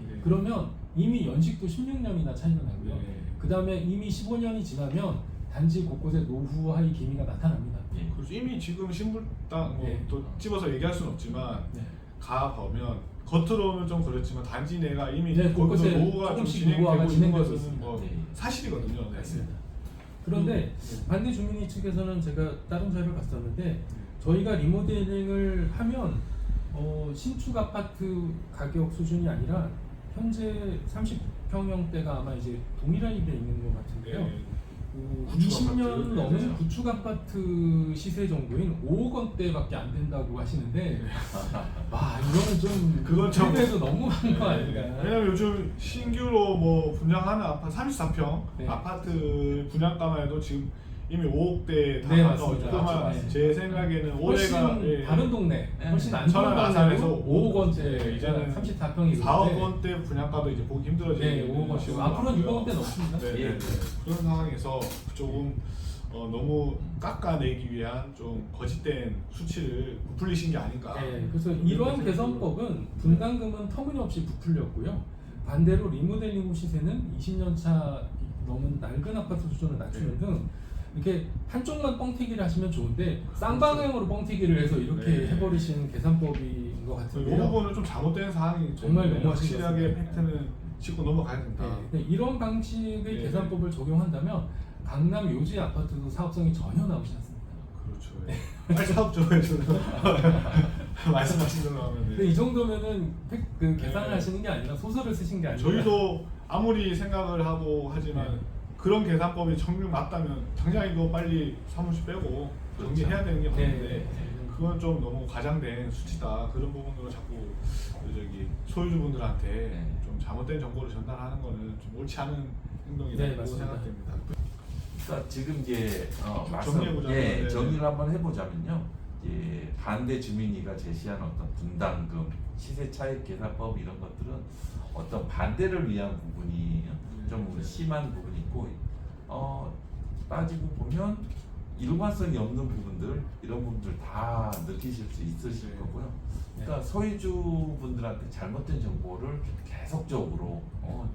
네. 그러면 이미 연식도 16년이나 차이가 나고요. 네. 그 다음에 이미 15년이 지나면 단지 곳곳에 노후화의 기미가 나타납니다. 예. 그래서 이미 지금 신불당 네. 또 집어서 얘기할 수는 없지만 네. 가 보면 겉으로는 좀 그렇지만 단지 내가 이미 네, 거기서 곳곳에 노후가 좀 조금씩 노후화가 진행되고 있는 진행되고 것은 있습니다. 네. 사실이거든요. 네. 맞습니다. 그런데 네. 반대 주민위 측에서는 제가 다른 자료를 봤었는데 저희가 리모델링을 하면 신축 아파트 가격 수준이 아니라 현재 39평형대가 아마 이제 동일한 입에 있는 것 같은데요. 네. 그 구축 20년 아파트. 넘은 네. 구축 아파트 시세 정도인 5억 원대밖에 안 된다고 하시는데 와 이거는 좀 그건 참- 세대에서 너무한 거 아닌가? 왜냐면 요즘 신규로 뭐 분양하는 아파트 34평 네. 아파트 분양가만 해도 지금 이미 5억대 다 네, 가서 맞습니다. 조금만 맞죠. 제 생각에는 올해가 훨씬 다른 동네, 네. 훨씬 안 좋은 천안 아산에서 동네로 5억 원대, 네, 이제는 34평이고 4억 원대 분양가도 이제 보기 힘들어지는 네, 5억 원대. 시기도 앞으로는 6억 나고요. 원대 넘습니다. 네, 네, 예. 네. 그런 상황에서 조금 너무 깎아내기 위한 좀 거짓된 수치를 부풀리신 게 아닌가. 네, 그래서 이러한 그렇게 개선법은 분담금은 터무니없이 부풀렸고요. 반대로 리모델링 후 시세는 20년 차 넘은 낡은 아파트 수준을 낮추는 네. 등 이렇게 한쪽만 뻥튀기를 하시면 좋은데 쌍방향으로 뻥튀기를 해서 이렇게 네. 해버리시는 계산법인 것 이 같은데요. 부분은 좀 잘못된 상황이 정말 너무하신 것 확실하게 같습니다. 팩트는 짚고 넘어가야 된다. 네, 이런 방식의 네. 계산법을 적용한다면 강남 요지 아파트도 사업성이 전혀 나오지 않습니다. 그렇죠. 빨리 사업 좀 해주는 말씀하신 대로 하면. 근데 이 정도면은 계산을 네. 하시는 게 아니라 소설을 쓰신 게 아니라 저희도 아무리 생각을 하고 하지만 네. 그런 계산법이 정말 맞다면 당장 이거 빨리 사무실 빼고 정리해야 되는 게 맞는데 네. 그건 좀 너무 과장된 수치다. 그런 부분으로 자꾸 저기 소유주분들한테 네. 좀 잘못된 정보를 전달하는 거는 좀 옳지 않은 네, 행동이라고 맞습니다. 생각됩니다. 그러니까 지금 이제 말씀 정리해보자면, 네. 정리를 한번 해보자면요. 이제 반대 주민위가 제시한 어떤 분담금, 시세 차익 계산법 이런 것들은 어떤 반대를 위한 부분이 좀 네. 심한 부분이 있고 따지고 보면 일관성이 없는 부분들 이런 부분들 다 느끼실 수 있으실 네. 거고요. 네. 그러니까 소유주분들한테 잘못된 정보를 계속적으로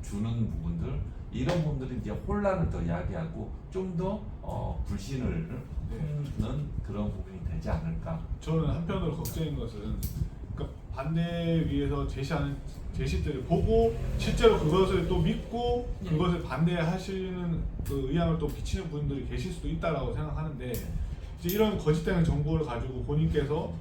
주는 부분들 이런 부분들이 이제 혼란을 더 야기하고 좀 더 불신을 품는 그런 부분이 되지 않을까. 저는 한편으로 걱정인 것은 그러니까 반대위에서 제시하는 제시들을 보고 실제로 그것을 또 믿고 예. 그것을 반대하시는 그 의향을 또 비치는 분들이 계실 수도 있다라고 생각하는데 이제 이런 거짓된 정보를 가지고 본인께서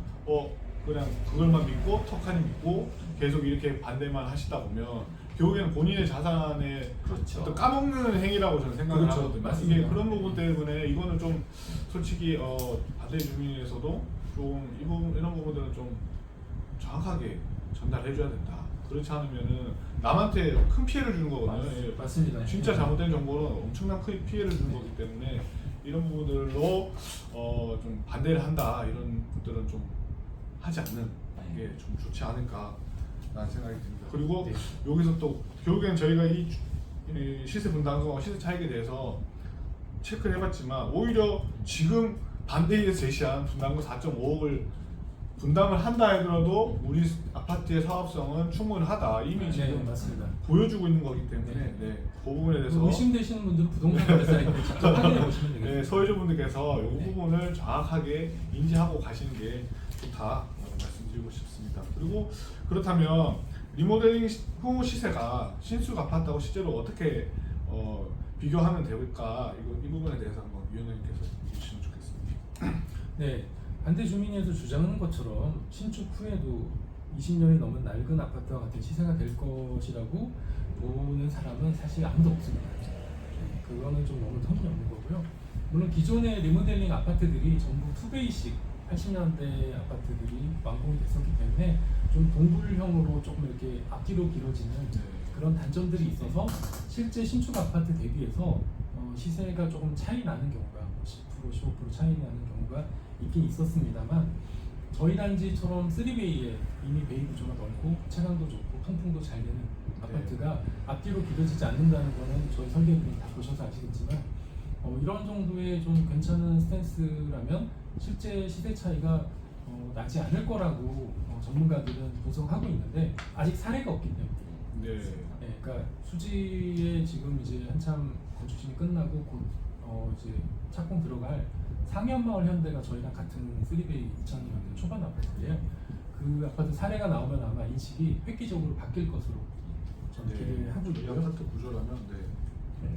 그냥 그걸만 믿고 턱하니 믿고 계속 이렇게 반대만 하시다 보면 결국에는 본인의 자산에 그렇죠. 어떤 까먹는 행위라고 저는 생각을 그렇죠. 하거든요. 맞습니다. 이게 그런 부분 때문에 이거는 좀 솔직히 반대 주민에서도 좀 이런 부분들은 좀 정확하게 전달해줘야 된다. 그렇지 않으면은 남한테 큰 피해를 주는 거거든요. 예. 맞습니다. 진짜 잘못된 정보는 엄청난 큰 피해를 주는 거기 때문에 이런 부분들로 좀 반대를 한다 이런 것들은 좀 하지 않는 게 좀 좋지 않을까라는 생각이 듭니다. 그리고 네. 여기서 또 결국엔 저희가 이 시세 분담금과 시세 차익에 대해서 체크를 해봤지만 오히려 지금 반대에서 제시한 분담금 4.5억을 분담을 한다 하더라도 우리 아파트의 사업성은 충분하다 이미 네, 지금 맞습니다. 보여주고 있는 거기 때문에 네. 그 부분에 대해서 의심되시는 분들은 부동산 거래사이트를 직접 확인해 보시면 되겠습니다. 네, 소유주분들께서 이 네. 부분을 정확하게 인지하고 가시는 게 좋다 말씀드리고 싶습니다. 그리고 그렇다면 리모델링 후 시세가 신축 아파트하고 실제로 어떻게 비교하면 될까 이 부분에 대해서 한번 위원장님께서 해주시면 좋겠습니다. 네, 반대 주민에서 주장하는 것처럼 신축 후에도 20년이 넘은 낡은 아파트와 같은 시세가 될 것이라고 보는 사람은 사실 아무도 없습니다. 네, 그거는 좀 너무 터무니없는 거고요. 물론 기존의 리모델링 아파트들이 전부 투베이식 80년대 아파트들이 완공이 됐었기 때문에 좀 동굴형으로 조금 이렇게 앞뒤로 길어지는 그런 단점들이 있어서 실제 신축 아파트 대비해서 시세가 조금 차이 나는 경우가 10% 15% 차이 나는 경우가 있긴 있었습니다만 저희 단지처럼 3베이에 이미 베이 구조가 넓고 채광도 좋고 통풍도 잘 되는 아파트가 앞뒤로 길어지지 않는다는 거는 저희 설계분이 다 보셔서 아시겠지만 이런 정도의 좀 괜찮은 스탠스라면 실제 시세 차이가 나지 않을 거라고 전문가들은 분석하고 있는데 아직 사례가 없기 때문에 네, 그러니까 수지에 지금 이제 한참 건축심이 끝나고 곧 이제 착공 들어갈 상현마을 현대가 저희랑 같은 3베이 2000년 초반 아파트예요. 그 아파트 사례가 나오면 아마 인식이 획기적으로 바뀔 것으로 저는 기대하고 이 있고요. 아파트 구조라면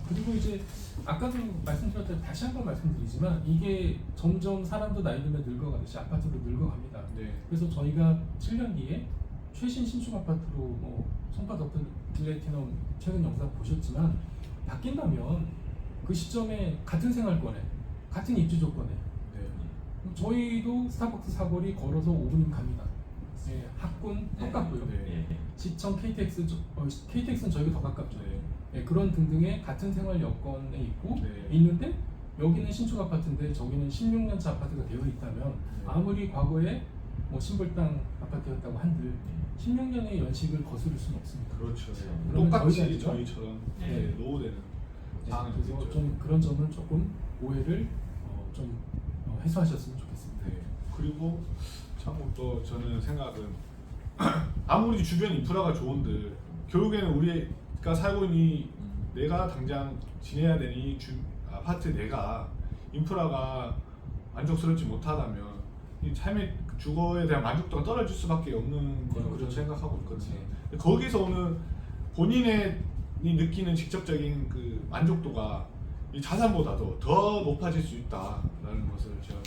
그리고 이제 아까도 말씀드렸다시피 다시 한번 말씀드리지만 이게 점점 사람도 나이 들면 늙어가듯이 아파트도 늙어갑니다. 그래서 저희가 7년 뒤에 최신 신축 아파트로 송파 더 플래티넘 최근 영상 보셨지만 바뀐다면 그 시점에 같은 생활권에 같은 입주 조건에 저희도 스타벅스 사거리 걸어서 5분이면 갑니다. 네, 학군 똑같고요. 시청 KTX는 저희가 더 가깝죠. 그런 등등의 같은 생활 여건에 있고 있는데 여기는 신축 아파트인데 저기는 16년차 아파트가 되어 있다면 아무리 과거에 신불당 아파트였다고 한들 16년의 연식을 거스를 수는 없습니다. 그렇죠. 그러면 똑같이 저희가 저희처럼 노후되는 상황이 그래서 되겠죠. 좀 그런 점은 조금 오해를 좀 해소하셨으면 좋겠습니다. 그리고 참 또 저는 생각은 아무리 주변 인프라가 좋은들 결국에는 우리가 살고 있는 이 내가 당장 지내야 되는 이 아파트 내가 인프라가 만족스럽지 못하다면 이 삶의 주거에 대한 만족도가 떨어질 수밖에 없는 거라고 저는 생각하고 있거든요. 거기서 오는 본인의 느끼는 직접적인 그 만족도가 이 자산보다도 더 높아질 수 있다라는 것을 제가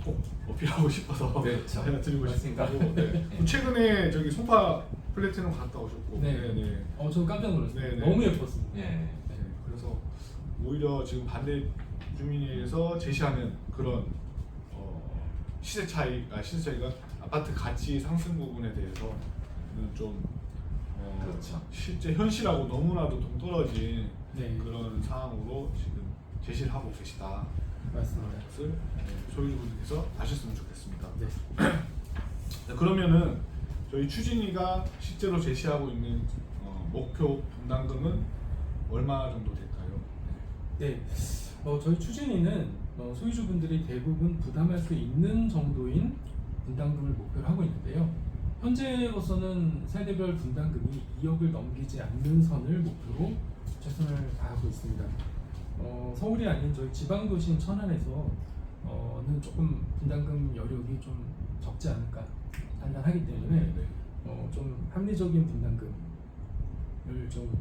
꼭 어필하고 싶어서 그렇죠. 제가 드리고 싶습니다. 맞습니다. 최근에 저기 송파 플래티넘 갔다 오셨고, 네. 저 깜짝 놀랐어요. 네, 네. 너무 예뻤습니다. 그래서 오히려 지금 반대 주민위에서 제시하는 그런 시세 차이가 아파트 가치 상승 부분에 대해서는 좀 그렇죠. 실제 현실하고 너무나도 동떨어진 네. 그런 상황으로 지금 제시를 하고 계시다. 맞습니다. 것을 소유주분께서 아셨으면 좋겠습니다. 네. 네, 그러면은 저희 추진위가 실제로 제시하고 있는 목표 분담금은 얼마 정도 될까요? 네, 저희 추진위는 소유주분들이 대부분 부담할 수 있는 정도인 분담금을 목표로 하고 있는데요. 현재로서는 세대별 분담금이 2억을 넘기지 않는 선을 목표로 최선을 다하고 있습니다. 서울이 아닌 저희 지방도시인 천안에서는 조금 분담금 여력이 좀 적지 않을까 판단하기 때문에 네. 좀 합리적인 분담금을 좀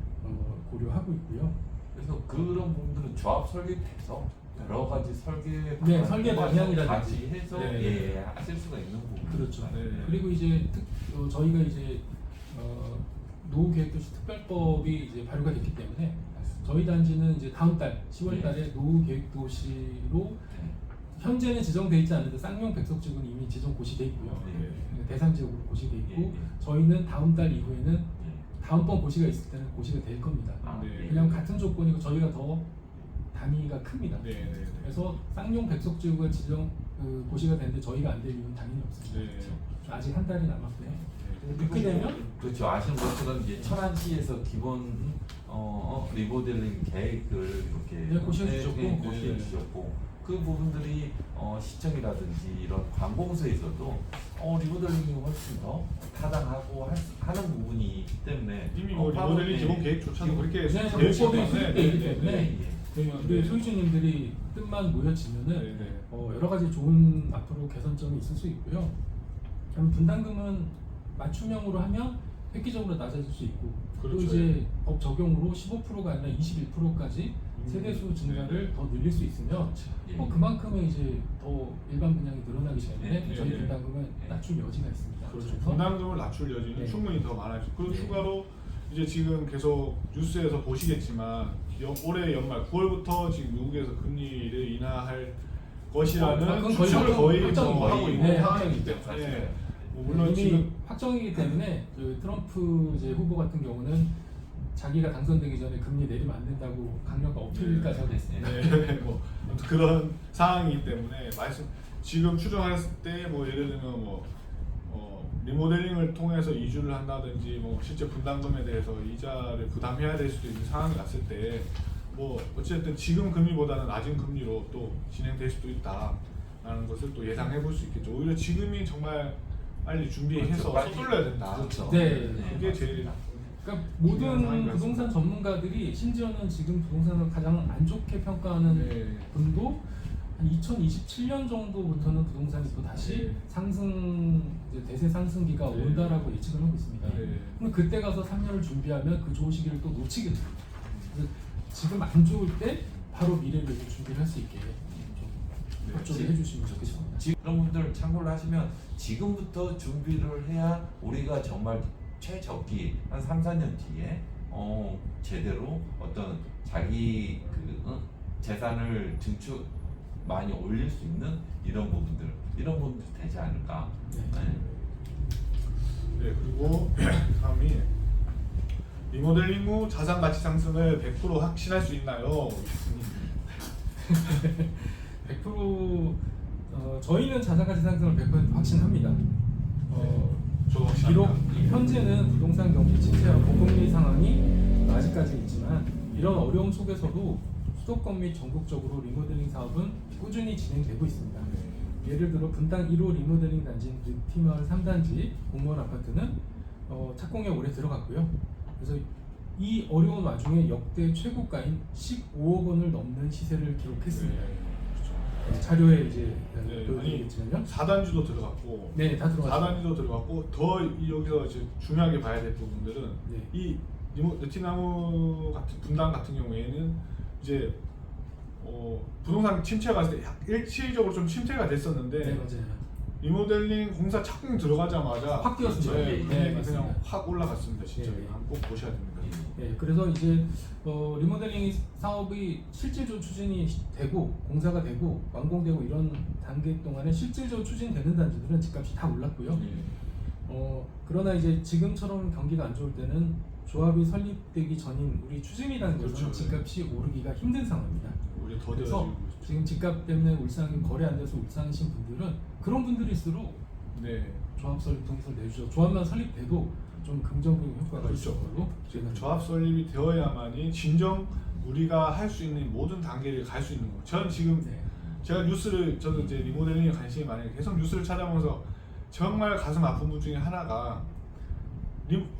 고려하고 있고요. 그래서 그런 부분들은 조합 설계돼서 여러 가지 설계 네, 설계 방향이라든지. 같이 해서 네. 예, 하실 수가 있는 부분. 그렇죠. 네. 그리고 이제 저희가 이제 노후계획도시 특별법이 이제 발효가 됐기 때문에 저희 단지는 이제 다음 달 10월달에 노후계획도시로 네. 현재는 지정돼 있지 않은데 쌍용 백석지구는 이미 지정 고시돼 있고요. 네. 대상 지역으로 고시돼 있고 예, 예. 저희는 다음 달 이후에는 예. 다음번 고시가 있을 때는 고시가 될 겁니다. 아, 네. 왜냐하면 같은 조건이고 저희가 더 단위가 큽니다. 네, 네, 네. 그래서 쌍용 백석지구가 지정 고시가 되는데 저희가 안 될 이유는 당연히 없습니다. 네. 아직 한 달이 남았고요. 그렇게 되면 그렇죠. 아시는 것처럼 이제 천안시에서 기본 리모델링 계획을 이렇게 네, 고시해 주셨고. 고시해 네. 주셨고 그 부분들이 시청이라든지 이런 관공서에서도 리모델링이 훨씬 더 타당하고 하는 부분이 있기 때문에 이미 뭐 리모델링 기본 계획조차도 그렇게 네, 되어 법이 있기 때문에 수립되어 있기 때문에 예, 우리 소유주님들이 뜻만 모여지면은 네, 네. 여러 가지 좋은 앞으로 개선점이 있을 수 있고요. 그럼 분담금은 맞춤형으로 하면 획기적으로 낮아질 수 있고 또 그렇죠. 이제 법 적용으로 15%가 아니라 21%까지 세대수 증가를 네. 더 늘릴 수 있으면 예. 그만큼의 이제 더 일반 분양이 늘어나기 때문에 네, 저희 네, 분담금은 네. 낮출 여지가 있습니다. 그렇죠. 그래서 분담금을 낮출 여지는 네. 충분히 더 많아지고 그리고 네. 추가로 이제 지금 계속 뉴스에서 보시겠지만 올해 연말 9월부터 지금 미국에서 금리를 인하할 것이라는 그건 추측을 거의 확정이고. 뭐 하고 있는 네, 상황이기 확정이죠. 때문에 물론 이미 지금 확정이기 때문에 그 트럼프 이제 후보 같은 경우는 자기가 당선되기 전에 금리 내리면 안 된다고 강력한 어필까지 하고 있습니다. 네, 뭐 그런 상황이기 때문에 지금 추정했을 때 뭐 예를 들면 리모델링을 통해서 이주를 한다든지 뭐 실제 분담금에 대해서 이자를 부담해야 될 수도 있는 상황이 왔을 때 뭐 어쨌든 지금 금리보다는 낮은 금리로 또 진행될 수도 있다라는 것을 또 예상해 볼 수 있겠죠. 오히려 지금이 정말 빨리 준비해서 그렇죠. 빨리. 서둘러야 된다. 그렇죠. 네. 그게 제일 그러니까 중요한 상황인 모든 것 부동산 전문가들이 심지어는 지금 부동산을 가장 안 좋게 평가하는 네. 분도 한 2027년 정도부터는 부동산이 또 다시 네. 상승 이제 대세 상승기가 네. 온다라고 예측을 하고 있습니다. 네. 그럼 그때 가서 3년을 준비하면 그 좋은 시기를 또 놓치게 됩니다. 그래서 지금 안 좋을 때 바로 미래를 위해서 준비를 할 수 있게 좀 네. 협조를 해주시면 좋겠습니다. 지금 그런 분들 참고를 하시면 지금부터 준비를 해야 우리가 정말 최적기 한 3, 4년 뒤에 제대로 어떤 자기 재산을 증축 많이 올릴 수 있는 이런 부분들 되지 않을까. 네. 네, 그리고 다음이 리모델링 후 자산 가치 상승을 100% 확신할 수 있나요? 100% 저희는 자산가치 상승을 100% 확신합니다. 저도 확신합니다. 비록 현재는 부동산 경기 침체와 고금리 상황이 아직까지 있지만 이런 어려움 속에서도 수도권 및 전국적으로 리모델링 사업은 꾸준히 진행되고 있습니다. 예를 들어 분당 1호 리모델링 단지인 르티마을 3단지 공무원 아파트는 착공에 올해 들어갔고요. 그래서 이 어려운 와중에 역대 최고가인 15억 원을 넘는 시세를 기록했습니다. 그렇죠. 자료에 이제 네, 보여드리겠지만요. 4단지도 들어갔고 네, 다 들어갔습니다. 4단지도 들어갔고 더 여기서 이제 중요하게 봐야 될 부분들은 네. 이 느티나무 같은 분당 같은 경우에는 이제 부동산 침체가 왔을 때 일시적으로 좀 침체가 됐었는데 네, 맞아요. 리모델링 공사 착공 들어가자마자 확 뛰었습니다. 네, 네, 분위기 맞습니다. 그냥 확 올라갔습니다. 진짜 네. 꼭 보셔야 됩니다. 예, 그래서 이제 리모델링 사업이 실질적으로 추진이 되고 공사가 되고 완공되고 이런 단계 동안에 실질적으로 추진되는 단지들은 집값이 다 올랐고요. 그러나 이제 지금처럼 경기가 안 좋을 때는 조합이 설립되기 전인 우리 추진이라는 그렇죠. 것은 집값이 오르기가 힘든 상황입니다. 오히려 더 그래서 되어지고 있죠. 지금 집값 때문에 울상 거래 안 돼서 울상이신 분들은 그런 분들일수록 네. 조합 설립 동의서 내주죠. 조합만 설립돼도 좀 긍정적인 효과가 그렇죠. 있을 걸로 저희가 조합 설립이 되어야만이 진정 우리가 할 수 있는 모든 단계를 갈 수 있는 거예요. 저는 지금 네. 제가 저도 이제 리모델링에 관심이 많으니까 계속 뉴스를 찾아보면서 정말 가슴 아픈 분 중에 하나가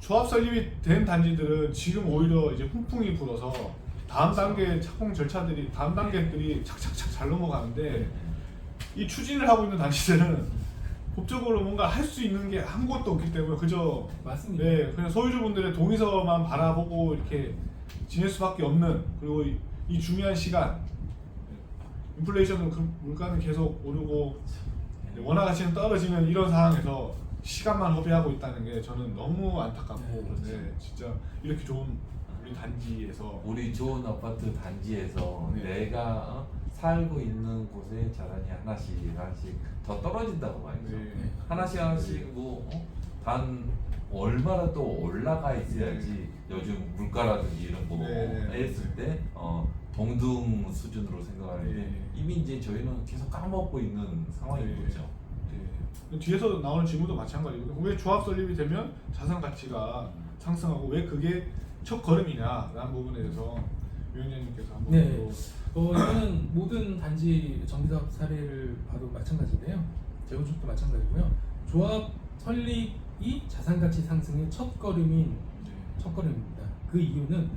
조합 설립이 된 단지들은 지금 오히려 이제 훈풍이 불어서 다음 단계 착공 절차들이 다음 단계들이 착착착 잘 넘어가는데 이 추진을 하고 있는 단지들은 법적으로 뭔가 할 수 있는 게 아무것도 없기 때문에 그저 맞습니다. 네, 그냥 소유주분들의 동의서만 바라보고 이렇게 지낼 수밖에 없는, 그리고 이 중요한 시간, 인플레이션은 물가는 계속 오르고 원화 가치는 떨어지는 이런 상황에서 시간만 허비하고 있다는 게 저는 너무 안타깝고, 네, 네, 진짜 이렇게 좋은 우리 단지에서 우리 좋은 아파트 단지에서 네. 내가 살고 있는 곳에 자산이 하나씩 더 떨어진다고 말이죠. 네. 하나씩 단 얼마나 또 올라가 있어야지 요즘 물가라든지 이런 거 네. 했을 때 동등 수준으로 생각하는데 네. 이미 이제 저희는 계속 까먹고 있는 상황인 네. 거죠. 네. 뒤에서 나오는 질문도 마찬가지고, 왜 조합 설립이 되면 자산 가치가 상승하고 왜 그게 첫 걸음이냐라는 부분에 대해서 위원장님께서 한번 네. 또 이거는 모든 단지 정비사업 사례를 봐도 마찬가지인데요. 재건축도 마찬가지고요. 조합 설립이 자산가치 상승의 첫걸음입니다. 그 이유는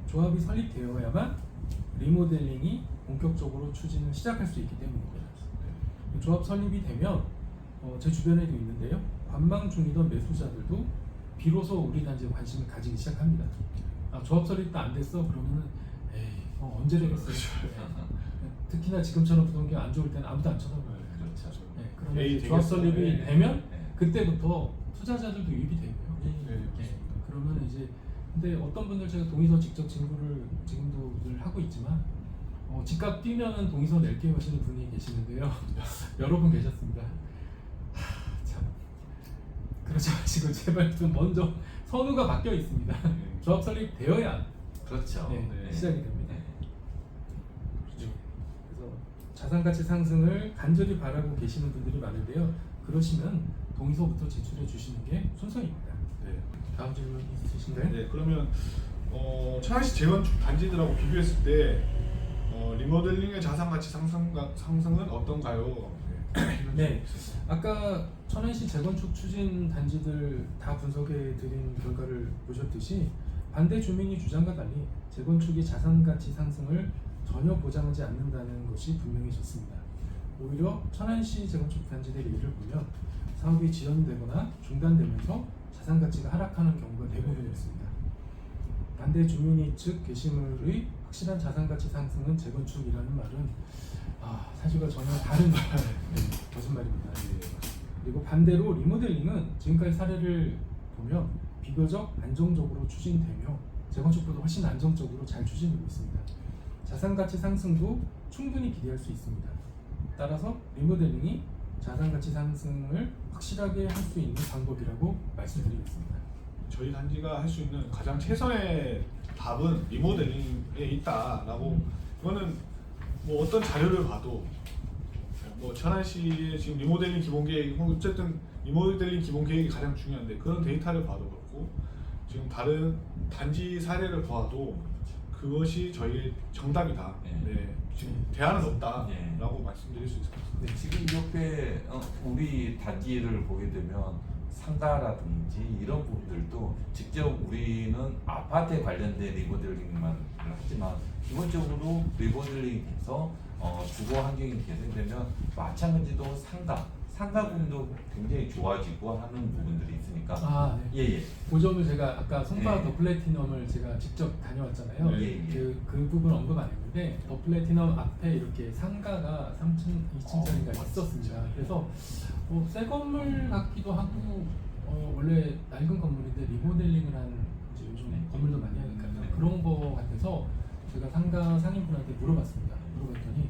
조합이 설립되어야만 리모델링이 본격적으로 추진을 시작할 수 있기 때문입니다. 조합 설립이 되면 제 주변에도 있는데요. 관망 중이던 매수자들도 비로소 우리 단지에 관심을 가지기 시작합니다. 조합 설립도 안 됐어? 그러면은 에이 언제 되겠어요? 네. 특히나 지금처럼 부동산 안 좋을 때는 아무도 안 쳐다봐요. 그렇죠. 네, 그러면 에이, 이제 조합 되겠어. 설립이 네. 되면 네. 그때부터 투자자들도 유입이 되고요. 네. 그러면 이제 근데 어떤 분들 제가 동의서 직접 진구를 지금도 늘 하고 있지만 집값 뛰면은 동의서 낼게요 하시는 분이 계시는데요. 여러 분 계셨습니다. 참 그러지 마시고 제발 좀 먼저 선우가 바뀌어 있습니다. 조합 설립 되어야 그렇죠. 네, 네. 시작이 됩니다. 네. 그래서 자산가치 상승을 간절히 바라고 계시는 분들이 많은데요. 그러시면 동의서부터 제출해 주시는 게 순서입니다. 네. 다음 질문 있으신가요? 네, 그러면 천안시 재건축 단지들하고 비교했을 때 리모델링의 자산 가치 상승은 어떤가요? 네, 아까 천안시 재건축 추진 단지들 다 분석해 드린 결과를 보셨듯이 반대 주민이 주장과 달리 재건축이 자산 가치 상승을 전혀 보장하지 않는다는 것이 분명히 좋습니다. 오히려 천안시 재건축 단지들의 예를 보면 사업이 지연되거나 중단되면서 자산 가치가 하락하는 경우가 대부분이었습니다. 반대 주민이 측 게시물의 확실한 자산 가치 상승은 재건축이라는 말은 사실과 전혀 다른 거짓말입니다. 그리고 반대로 리모델링은 지금까지 사례를 보면 비교적 안정적으로 추진되며 재건축보다 훨씬 안정적으로 잘 추진되고 있습니다. 자산 가치 상승도 충분히 기대할 수 있습니다. 따라서 리모델링이 자산 가치 상승을 확실하게 할 수 있는 방법이라고 말씀드리겠습니다. 저희 단지가 할 수 있는 가장 최선의 답은 리모델링에 있다라고, 이거는 뭐 어떤 자료를 봐도 뭐 천안시의 지금 리모델링 기본 계획, 어쨌든 리모델링 기본 계획이 가장 중요한데 그런 데이터를 봐도 그렇고 지금 다른 단지 사례를 보아도 그것이 저희의 정답이다. 네. 네. 지금 대안은 없다라고 네. 말씀드릴 수 있을 것 같습니다. 네, 지금 옆에 우리 단지를 보게 되면 상가라든지 이런 부분들도 직접 우리는 아파트에 관련된 리모델링만 하지만 기본적으로 리모델링해서 주거 환경이 개선되면 마찬가지로 상가 부분도 굉장히 좋아지고 하는 부분들이 있으니까 네. 예예 그 점을 제가 아까 송파 네. 더 플래티넘을 제가 직접 다녀왔잖아요. 네. 그 부분 언급 안 했는데 더 플래티넘 앞에 이렇게 상가가 3층, 2층짜리가 있었습니다. 그래서 새 건물 같기도 하고 원래 낡은 건물인데 리모델링을 한 이제 요즘 네. 건물도 많이 하니까요. 네. 그런 거 같아서 제가 상가 상인분한테 물어봤습니다. 물어봤더니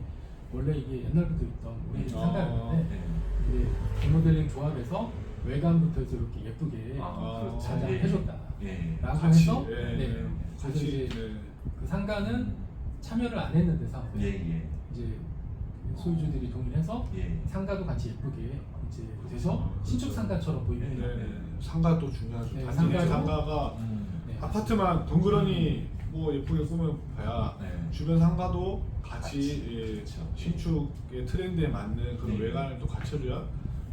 원래 이게 옛날부터 있던 우리 상가였는데 네. 이제 리모델링 조합에서 외관부터 해서 이렇게 예쁘게 그렇죠. 장장을 예. 해줬다. 예. 라고 같이, 해서 예, 네. 예. 그래서 같이, 이제 네. 그 상가는 참여를 안 했는데 사업에 예. 이제 소유주들이 동의해서 예. 상가도 같이 예쁘게 이제 돼서 신축 상가처럼 보이는 네, 네. 상가도 중요하죠. 네, 단지 상가도- 상가가 네. 아파트만 덩그러니 뭐 예쁘게 꾸며봐야 네. 주변 상가도 같이 같이. 예, 그렇죠. 신축의 트렌드에 맞는 그런 네. 외관을 또 갖춰줘야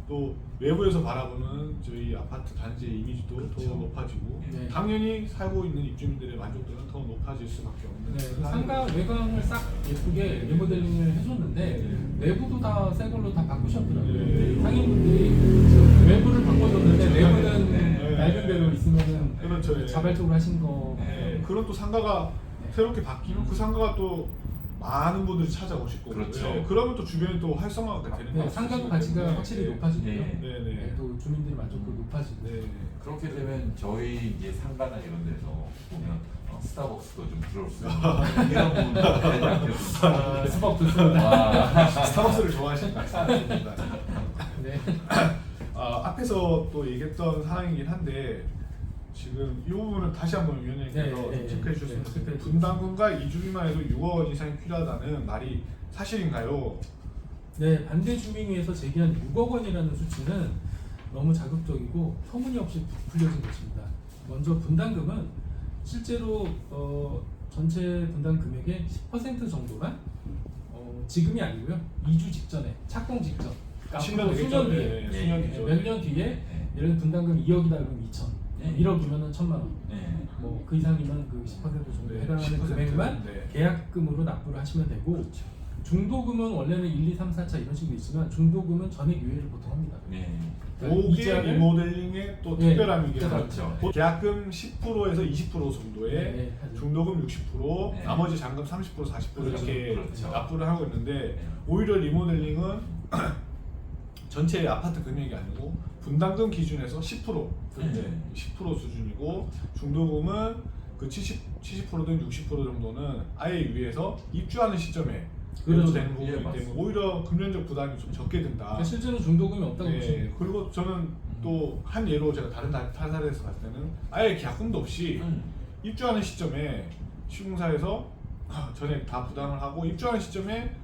또 외부에서 바라보는 저희 아파트 단지의 이미지도 그렇죠. 더 높아지고 네. 당연히 살고 있는 입주민들의 만족도는 더 높아질 수밖에 없는 네, 큰 상가 한계죠. 외관을 싹 예쁘게 리모델링을 해줬는데 내부도 다 새 걸로 다 바꾸셨더라고요. 네. 상인분들이 외부를 바꿔줬는데 내부는 네. 낡은 대로 있으면은 그렇죠. 예. 자발적으로 하신 거. 예, 그런 또 상가가 네. 새롭게 바뀌면 그 상가가 또 많은 분들이 찾아오실 거고 그렇죠. 예, 그러면 또 주변이 또 활성화가 되는 네, 거죠. 상가도 가치가 네, 확실히 네. 높아지고요. 네. 네, 네, 네. 또 주민들의 만족도 높아지고. 네. 그렇게 되면 저희 이제 상가나 이런 데서 보면 스타벅스도 좀 들어올 수 있는 이런 부분도 아, 수박 좋습니다. 와. 스타벅스를 좋아하시는 말씀입니다. 네. 앞에서 또 얘기했던 사항이긴 한데 지금 이 부분은 다시 한번 위원님께서 네, 네, 좀 체크해 네, 주셨으면 네, 좋겠습니다. 체크해 분담금과 이주비만 해도 6억 원 이상이 필요하다는 말이 사실인가요? 네, 반대 주민위에서 제기한 6억 원이라는 수치는 너무 자극적이고 터무니없이 부풀려진 것입니다. 먼저 분담금은 실제로 전체 분담 금액의 10% 정도만 지금이 아니고요. 2주 직전에 착공 직전, 그러니까 10년 앞으로 되겠죠? 수년 뒤에 네, 네, 수년 뒤죠. 몇 년 뒤에 네. 예를 들어 분담금 2억이다 그러면 2천, 네. 1억이면은 1천만 원. 네. 뭐 그 이상이면 그 10% 정도 네, 해당하는 10% 금액만 네. 계약금으로 납부를 하시면 되고 그렇죠. 중도금은 원래는 1, 2, 3, 4차 이런 식으로 있지만 중도금은 전액 유예를 보통 합니다. 네. 그러니까 그게 이자를- 리모델링의 또 네, 특별함이긴 그렇죠. 하죠. 계약금 10%에서 20% 정도의 네, 네, 하죠. 중도금 60%, 네. 나머지 잔금 30%, 40% 그렇죠. 이렇게 그렇죠. 납부를 하고 있는데 네. 오히려 리모델링은 전체 아파트 금액이 아니고 분담금 기준에서 10% 네. 10% 수준이고 중도금은 그 70%든 60% 정도는 아예 위에서 입주하는 시점에 그렇죠. 되는 부분이기 예, 때문에 맞습니다. 오히려 금전적 부담이 좀 적게 든다. 그러니까 실제로 중도금이 없다고 보시면 네, 돼요. 그리고 저는 또 한 예로 제가 다른 타사에서 봤을 때는 아예 계약금도 없이 입주하는 시점에 시공사에서 전액 다 부담을 하고 입주하는 시점에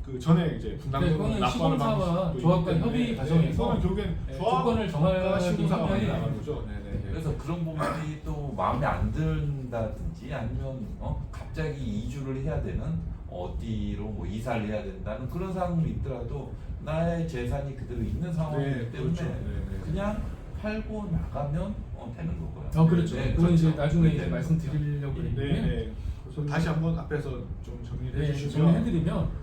그 전에 이제 네, 분담금을 그거는 납부하는 시공사와 방식도 있기 조합과 때문에 협의 네, 과정에서 이거는 결국엔 네, 조합과 조건을 정하기 시공사가 많이 때문에 나가는 거죠. 네네. 그래서 그런 부분이 또 마음에 안 든다든지 아니면 갑자기 이주를 해야 되는 어디로 뭐 이사를 해야 된다는 그런 상황이 있더라도 나의 재산이 그대로 있는 상황이기 네, 때문에 그렇죠. 네, 네. 그냥 팔고 나가면 되는 거고요. 그렇죠. 네, 그건 이제 그렇죠. 나중에 이제 네, 말씀드리려고 네, 그랬는데 네. 그래서 다시 한번 앞에서 좀 정리해 네, 주시면 정리해드리면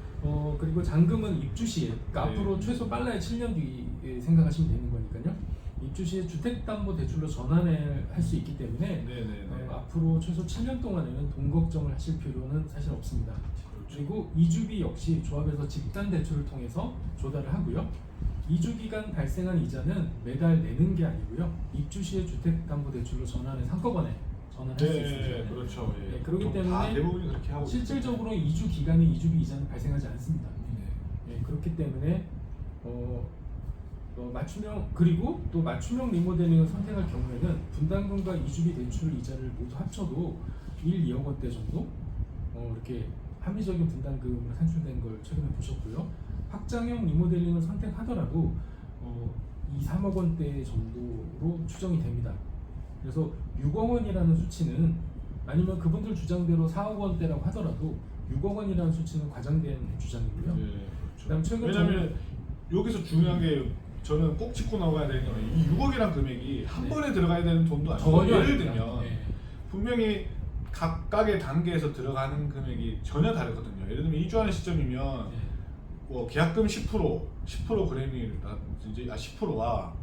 그리고 잔금은 입주 시에 그러니까 네. 앞으로 최소 빨라야 7년 뒤에 생각하시면 되는 거니까요. 입주 시에 주택담보대출로 전환을 할 수 있기 때문에 네네네. 앞으로 최소 7년 동안에는 돈 걱정을 하실 필요는 사실 없습니다. 그리고 이주비 역시 조합에서 집단 대출을 통해서 조달을 하고요. 이주 기간 발생한 이자는 매달 내는 게 아니고요. 입주 시에 주택담보대출로 전환해서 한꺼번에 전환할 수 있습니다. 네, 그렇죠. 예. 네, 그렇기 다 때문에 대부분이 그렇게 하고 실질적으로 이주 기간에 이주비 이자는 발생하지 않습니다. 네. 예, 그렇기 때문에 맞춤형 그리고 또 맞춤형 리모델링을 선택할 경우에는 분담금과 이주비 대출 이자를 모두 합쳐도 1, 2억 원대 정도 이렇게 합리적인 분담금으로 산출된 걸 최근에 보셨고요. 확장형 리모델링을 선택하더라도 2, 3억 원대 정도로 추정이 됩니다. 그래서 6억 원이라는 수치는 아니면 그분들 주장대로 4억 원대라고 하더라도 6억 원이라는 수치는 과장된 주장이고요. 네, 그다음 최근 왜냐하면 여기서 중요한 게 저는 꼭 짚고 나가야 되는 게 이 6억이란 금액이 한 네. 번에 들어가야 되는 돈도 아니고 전혀 예를 아닙니다. 들면 네. 분명히 각각의 단계에서 들어가는 금액이 전혀 다르거든요. 예를 들면 이주하는 시점이면 네. 뭐 계약금 10%그램이라든지 10%와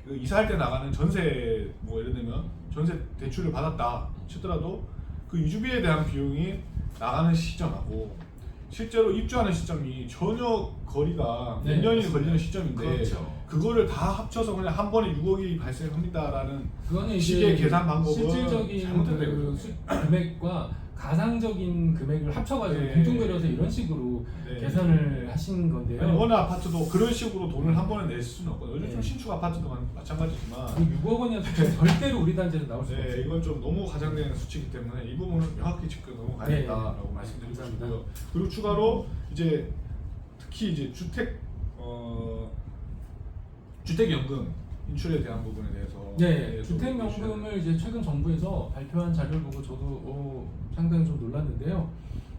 그 이사할 때 나가는 전세 뭐 예를 들면 전세 대출을 받았다 치더라도 그 이주비에 대한 비용이 나가는 시점하고 실제로 입주하는 시점이 전혀 거리가 몇 네, 년이 맞습니다. 걸리는 시점인데 그렇죠. 그거를 다 합쳐서 그냥 한 번에 6억이 발생합니다라는 그거는 시계 이제 계산 방법은 실질적인 잘못된 그 거죠. 금액과 가상적인 금액을 합쳐가지고 네. 뭉뚱그려서 이런 식으로 네. 계산을 하신 건데요. 아니, 어느 아파트도 그런 식으로 돈을 한 번에 낼 수는 없거든요. 요즘 네. 신축 아파트도 마찬가지지만 6억 원이면 절대로 우리 단지에서 나올 수가 네, 없어요. 이건 좀 너무 과장되는 수치이기 때문에 이 부분은 명확히 짚고 넘어가야겠다라고 네. 말씀드리고 감사합니다. 싶고요. 그리고 추가로 이제 특히 이제 주택연금 인출에 대한 부분에 대해서 네, 좀 주택연금을 이제 최근 정부에서 발표한 자료를 보고 저도 상당히 좀 놀랐는데요.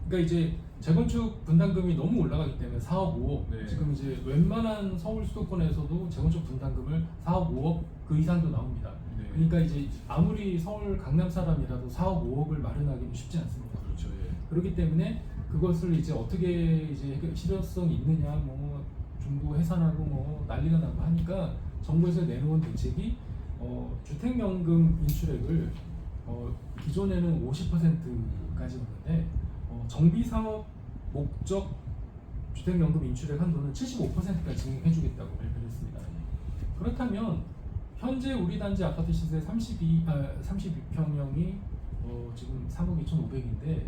그러니까 이제 재건축 분담금이 너무 올라가기 때문에 4억, 5억 네. 지금 이제 웬만한 서울 수도권에서도 재건축 분담금을 4억, 5억 그 이상도 나옵니다. 네. 그러니까 이제 아무리 서울 강남 사람이라도 4억, 5억을 마련하기는 쉽지 않습니다. 그렇죠. 예. 그렇기 때문에 그것을 이제 어떻게 이제 실효성이 있느냐, 뭐 중도 해산하고 뭐 난리가 나고 하니까 정부에서 내놓은 대책이 주택연금 인출액을 기존에는 50%까지 였는데 정비사업 목적 주택연금 인출액 한도는 75%까지 증액해주겠다고 발표를 했습니다. 그렇다면 현재 우리 단지 아파트 시세 32평형이 지금 3억 2,500인데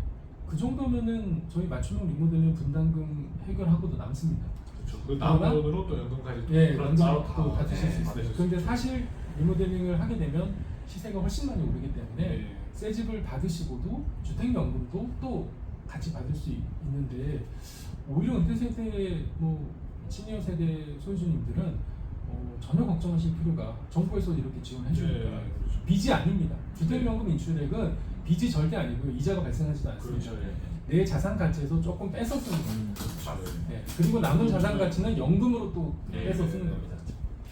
그 정도면은 저희 맞춤형 리모델링 분담금 해결하고도 남습니다. 그렇죠. 그 남은 그러나- 돈으로 또 연금까지 또 예, 그런 따로 연금도 다 받으실 수 있어요. 받으실 수 그런데 있어요. 사실 리모델링을 하게 되면 시세가 훨씬 많이 오르기 때문에 네. 새 집을 받으시고도 주택연금도 또 같이 받을 수 있는데 오히려 은퇴 세대 뭐 시니어 세대 소유주님들은 전혀 걱정하실 필요가 정부에서 이렇게 지원해 주니까 네, 그렇죠. 빚이 아닙니다. 주택연금 인출액은 빚이 절대 아니고요. 이자가 발생하지도 않습니다. 그렇죠. 예. 내 자산 가치에서 조금 빼서 쓰는 겁니다. 맞습니다. 네. 그리고 남은 자산 가치는 연금으로 또 네. 빼서 쓰는 겁니다.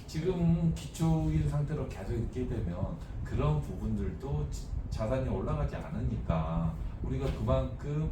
지금 기초인 상태로 계속 있게 되면 그런 부분들도 자산이 올라가지 않으니까 우리가 그만큼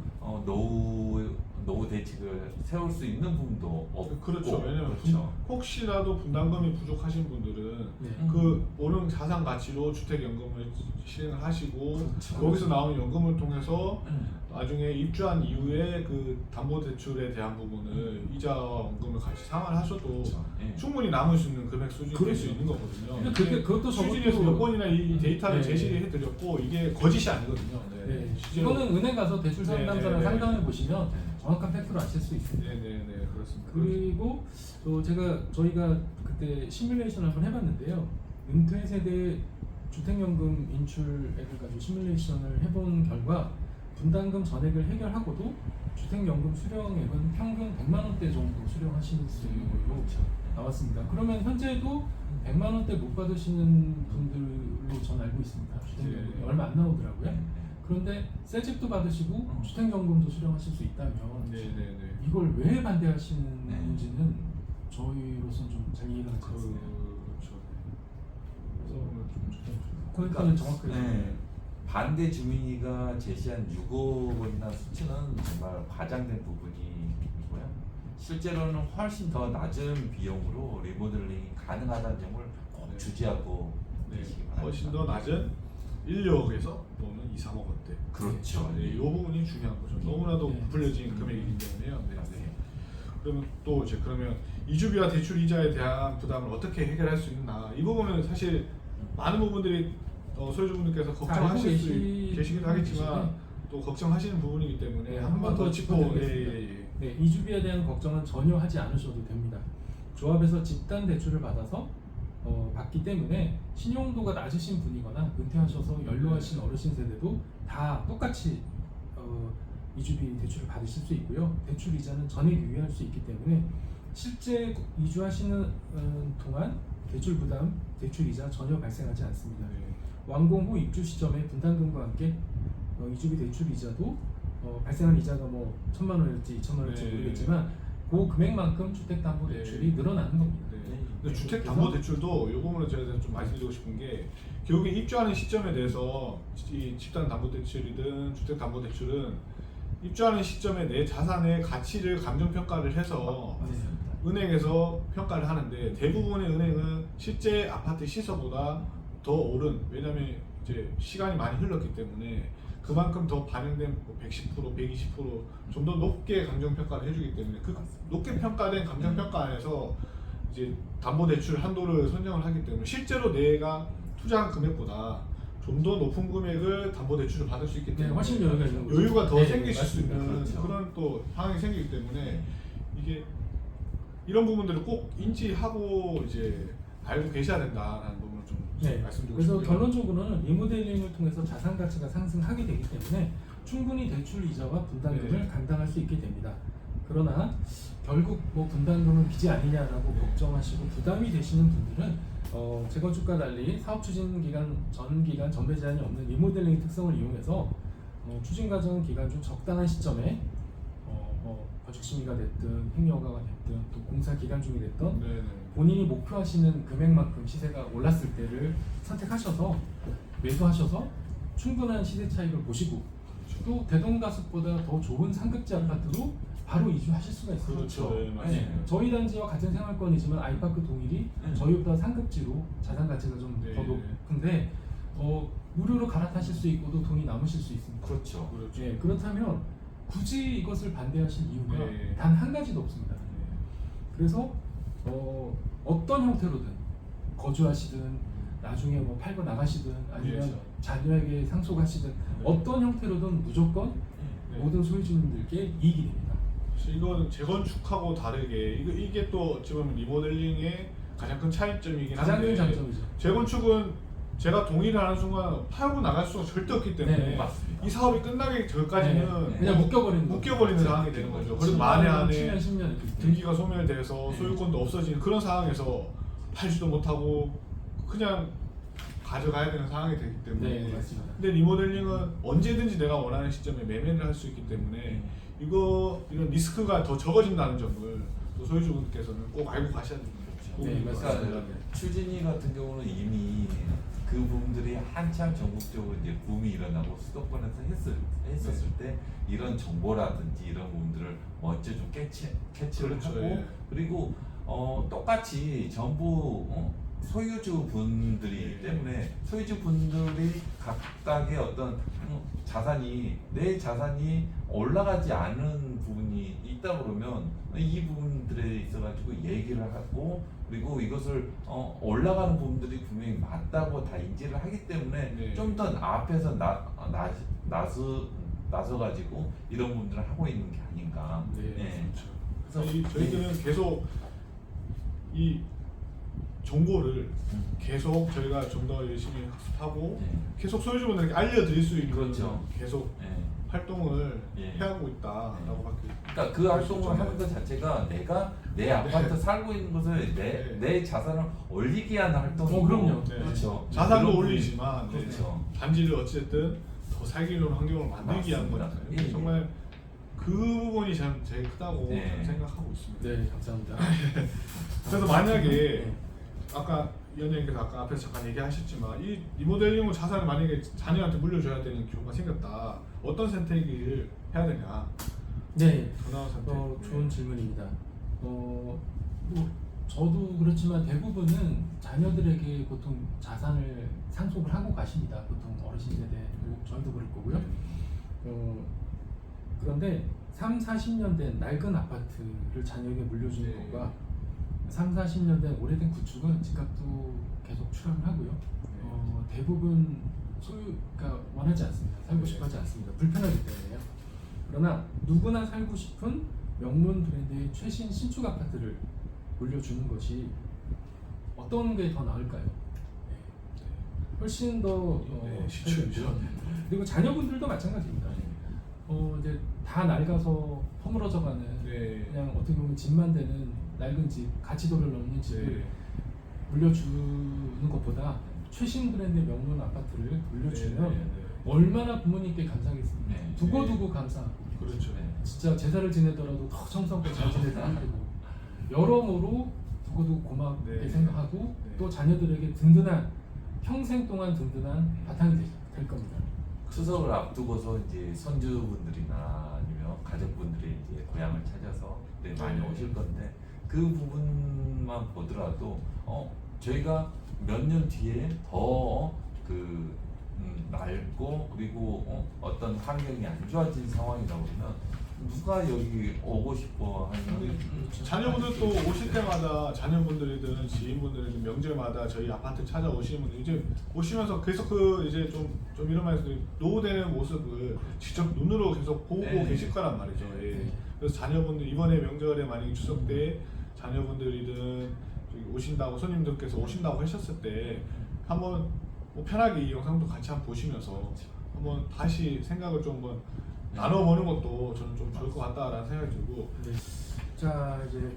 노후 대책을 세울 수 있는 부분도 없고 그렇죠. 왜냐면 그렇죠. 혹시라도 분담금이 부족하신 분들은 네. 그 오른 자산 가치로 주택연금을 실행을 하시고 그렇죠. 거기서 나오는 연금을 통해서 음. 나중에 입주한 이후에 그 담보대출에 대한 부분을 이자와 원금을 같이 상환하셔도 그렇죠. 예. 충분히 남을 수 있는 금액 수준이 될 수 그렇죠. 있는 거거든요. 근데 그게 그것도 수진에서 몇 번이나 이 데이터를 네. 제시를 해드렸고 이게 거짓이 아니거든요. 네. 실제로 이거는 은행 가서 대출 상담사랑 네, 네, 네. 상담해 보시면 네. 정확한 팩트로 아실 수 있습니다. 네네네 그렇습니다. 그리고 저희가 그때 시뮬레이션 한번 해봤는데요. 은퇴 세대 주택연금 인출액을 가지고 시뮬레이션을 해본 결과 분담금 전액을 해결하고도 주택연금 수령액은 평균 100만 원대 정도 수령하실 수 있는 걸로 나왔습니다. 그러면 현재도 100만 원대 못 받으시는 분들로 전 알고 있습니다. 주택연금이 네. 얼마 안 나오더라고요. 네. 그런데 새 집도 받으시고 주택연금도 수령하실 수 있다면 네네네. 이걸 왜 네. 반대하시는지는 저희로서는 좀 잘 이해가 가지 않습니다. 그렇죠. 그러니까는 정확하게 네. 반대 주민이가 제시한 6억 원이나 수치는 정말 과장된 부분이고요. 실제로는 훨씬 더 낮은 비용으로 리모델링이 가능하다는 점을 꼭 네. 주지하고 네, 계시기 바랍니다. 훨씬 더 낮은 1, 2억에서 또는 2, 3억 원대. 그렇죠. 네, 이 부분이 중요한 거죠. 너무나도 네. 부풀려진 금액이기 때문에요. 네, 네. 맞습니다. 그러면 또 이제 그러면 이주비와 대출 이자에 대한 부담을 어떻게 해결할 수 있나 이 부분은 사실 많은 부분들이 소유주분들께서 걱정하실 수 계시기도 하겠지만 또 걱정하시는 부분이기 때문에 네, 한 번 더 짚고 짚어드리겠습니다. 네, 이주비에 대한 걱정은 전혀 하지 않으셔도 됩니다. 조합에서 집단 대출을 받아서 받기 때문에 신용도가 낮으신 분이거나 은퇴하셔서 연로하신 어르신 세대도 다 똑같이 이주비 대출을 받으실 수 있고요. 대출 이자는 전액 유예할 수 있기 때문에 실제 이주하시는 동안 대출 부담, 대출 이자 전혀 발생하지 않습니다. 완공 후 입주 시점에 분담금과 함께 이주비 대출 이자도 발생한 이자가 뭐 1,000만 원일지 2,000만 원일지 네. 모르겠지만 그 금액만큼 주택담보대출이 네. 늘어나는 겁니다. 네. 근데 주택담보대출도 이 부분을 제가 좀 말씀드리고 싶은 게 결국에 입주하는 시점에 대해서 이 집단담보대출이든 주택담보대출은 입주하는 시점에 내 자산의 가치를 감정평가를 해서 은행에서 평가를 하는데 대부분의 은행은 실제 아파트 시세보다 더 오른 왜냐하면 이제 시간이 많이 흘렀기 때문에 그만큼 더 반영된 110%, 120%좀 더 높게 감정 평가를 해주기 때문에 그 높게 평가된 감정 평가 안에서 이제 담보대출 한도를 선정을 하기 때문에 실제로 내가 투자한 금액보다 좀 더 높은 금액을 담보대출을 받을 수 있기 네, 때문에 훨씬 여유가 있는 거죠. 여유가 더 네, 생길 수 맞습니다. 있는 그렇죠. 그런 또 상황이 생기기 때문에 이게 이런 부분들을 꼭 인지하고 이제 알고 계셔야 된다라는 부분을 좀 네. 말씀드리고 그래서 싶고요. 결론적으로는 리모델링을 통해서 자산 가치가 상승하게 되기 때문에 충분히 대출 이자와 분담금을 네. 감당할 수 있게 됩니다. 그러나 결국 뭐 분담금은 빚이 아니냐라고 네. 걱정하시고 부담이 되시는 분들은 재건축과 달리 사업 추진 기간 전 기간 전배 제한이 없는 리모델링 특성을 이용해서 추진 과정 기간 중 적당한 시점에 뭐 건축 심의가 됐든 행위허가가 됐든 또 공사 기간 중이 됐든 네네. 본인이 목표하시는 금액만큼 시세가 올랐을 때를 선택하셔서 매도하셔서 충분한 시세 차익을 보시고 또 대동가숙보다 더 좋은 상급지 아파트로 바로 이주하실 수가 있어요. 그렇죠. 네, 맞습니다. 저희 단지와 같은 생활권이지만 아이파크 동일이 저희보다 상급지로 자산 가치가 좀 더 네. 높은데 무료로 갈아타실 수 있고도 돈이 남으실 수 있습니다. 그렇죠. 그렇죠. 예, 그렇다면 굳이 이것을 반대하실 이유가 네. 단 한 가지도 없습니다. 그래서 어떤 형태로든 거주하시든 나중에 뭐 팔고 나가시든 아니면 그렇죠. 자녀에게 상속하시든 어떤 형태로든 무조건 네. 모든 소유주님들께 이익이 됩니다. 사실 이건 재건축하고 다르게 이게 또 어찌 보면 리모델링의 가장 큰 차이점이긴 가장 한데 큰 장점이죠. 재건축은 제가 동의를 하는 순간 팔고 나갈 수가 절대 없기 때문에 네, 맞습니다. 이 사업이 끝나기 전까지는 네, 그냥 묶여버리는 묶여버리는 상황이 되는 거죠. 그래서 만에 안에 7년, 10년 등기가 소멸돼서 네. 소유권도 없어지는 그런 상황에서 팔지도 못하고 그냥 가져가야 되는 상황이 되기 때문에 네, 맞습니다. 근데 리모델링은 언제든지 내가 원하는 시점에 매매를 할 수 있기 때문에 이런 리스크가 더 적어진다는 점을 또 소유주분께서는 꼭 알고 가셔야 됩니다. 네, 맞습니다. 그러니까 추진위 같은 경우는 이미 그 부분들이 한창 전국적으로 이제 붐이 일어나고 수도권에서 했었을 때 이런 정보라든지 이런 부분들을 먼저 좀 캐치를 그렇죠, 하고 예. 그리고 똑같이 전부 소유주 분들이기 예. 때문에 소유주 분들이 각각의 어떤 내 자산이 올라가지 않은 부분이 있다 그러면 이 부분들에 있어가지고 얘기를 하고 그리고 이것을 올라가는 부분들이 분명히 맞다고 다 인지를 하기 때문에 네. 좀 더 앞에서 나서가지고 이런 부분들을 하고 있는 게 아닌가. 네, 그래서 그래서 저희들은 계속 이 정보를 계속 저희가 좀 더 열심히 학습하고 네. 계속 소유주분들에게 알려드릴 수 있는 그렇죠. 계속 네. 활동을 예. 해하고 있다라고 밖에 그러니까 그 활동을 하는 것 자체가 내가 내 아파트 살고 있는 것을 내 자산을 올리기 위한 활동이고 그럼요. 네. 그렇죠. 자산도 그런 올리지만 네. 그렇죠. 단지를 어찌됐든 더 살기 좋은 환경을 만들기 위한 맞습니다. 거니까요. 예, 예. 정말 그 부분이 참 제일 크다고 네. 저는 생각하고 있습니다. 네, 감사합니다. 그래서 만약에 네. 아까 위원장님께서 아까 앞에서 잠깐 얘기하셨지만 이 리모델링으로 자산을 만약에 자녀한테 물려줘야 되는 경우가 생겼다. 어떤 선택을 해야 되냐? 네, 더 나은 선택. 좋은 질문입니다. 뭐 저도 그렇지만 대부분은 자녀들에게 보통 자산을 상속을 하고 가십니다. 보통 어르신 세대, 저희도 그럴 거고요. 그런데 3, 40년 된 낡은 아파트를 자녀에게 물려주는 네. 것과 3, 40년 된 오래된 구축은 집값도 계속 추락을 하고요. 대부분 소유가 원하지 않습니다. 살고 싶어 하지 않습니다. 불편하기 때문에요. 그러나 누구나 살고 싶은 명문 브랜드의 최신 신축 아파트를 물려주는 것이 어떤 게 더 나을까요? 네. 훨씬 더 시초죠. 그리고 자녀분들도 마찬가지입니다. 이제 다 낡아서 허물어져가는 네. 그냥 어떻게 보면 집만 되는 낡은 집, 가치도를 넘는 집을 네. 물려주는 것보다 최신 브랜드의 명문 아파트를 물려주면 네, 네, 네. 얼마나 부모님께 감사하겠습니까? 네. 두고두고 감사하고 그렇죠. 진짜 제사를 지내더라도 더 정성껏 잘 지내달라고 여러모로 두고두고 고맙게 네. 생각하고 네. 또 자녀들에게 든든한 평생 동안 든든한 바탕이 될 겁니다. 추석을 앞두고서 이제 손주분들이나 아니면 가족분들이 이제 고향을 찾아서 많이 네. 오실 건데 그 부분만 보더라도 저희가 몇 년 뒤에 더 그 낡고 그리고 어떤 환경이 안 좋아진 상황이다 보면 누가 여기 오고 싶어 하는 자녀분들 또 오실 때마다 자녀분들이든 지인분들이든 명절마다 저희 아파트 찾아오시는 분들 이제 오시면서 계속 그 이제 좀 이런 말해서 노후되는 모습을 직접 눈으로 계속 보고 네. 계실 거란 말이죠. 예. 네. 그래서 자녀분들 이번에 명절에 만약에 추석 때 자녀분들이든 저기 오신다고 손님들께서 오신다고 하셨을 때 한번 뭐 편하게 이 영상도 같이 한번 보시면서 한번 다시 생각을 좀 한번 나눠보는 것도 저는 좀 좋을 것 같다라는 생각이 들고. 네. 자 이제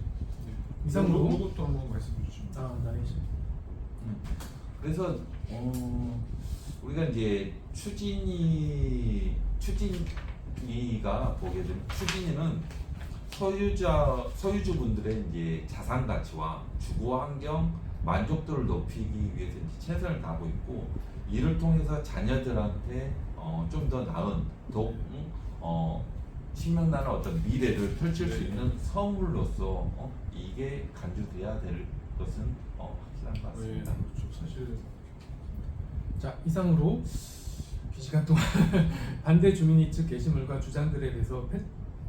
이상으로 이것도 한번 말씀해 주시면. 나인 씨. 그래서 우리가 이제 추진이가 보게 되면 추진이는 소유주분들의 이제 자산 가치와 주거 환경 만족도를 높이기 위해서 이제 최선을 다하고 있고 이를 통해서 자녀들한테 좀 더 나은 신명나는 어떤 미래를 펼칠 수 네. 있는 선물로서 이게 간주돼야 될 것은 확실한 것 네, 같습니다. 그렇죠. 사실 자 이상으로 2시간 동안 반대 주민이 측 게시물과 주장들에 대해서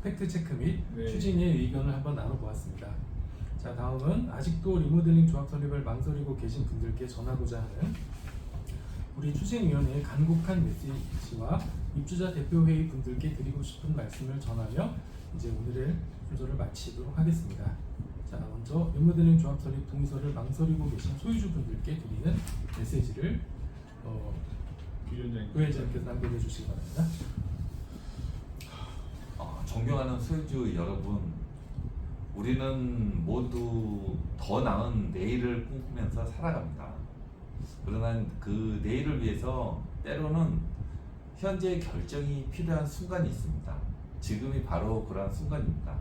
팩트 체크 및 네. 추진의 의견을 한번 나눠보았습니다. 자 다음은 아직도 리모델링 조합 설립을 망설이고 계신 분들께 전하고자 하는 우리 추진위원회의 간곡한 메시지와 입주자 대표회의 분들께 드리고 싶은 말씀을 전하며 이제 오늘의 순서를 마치도록 하겠습니다. 자 먼저 리모델링 조합 설립 동의서를 망설이고 계신 소유주분들께 드리는 메시지를 부위원장님께서 남겨내 주시기 바랍니다. 존경하는 소유주 여러분, 우리는 모두 더 나은 내일을 꿈꾸면서 살아갑니다. 그러나 그 내일을 위해서 때로는 현재의 결정이 필요한 순간이 있습니다. 지금이 바로 그러한 순간입니다.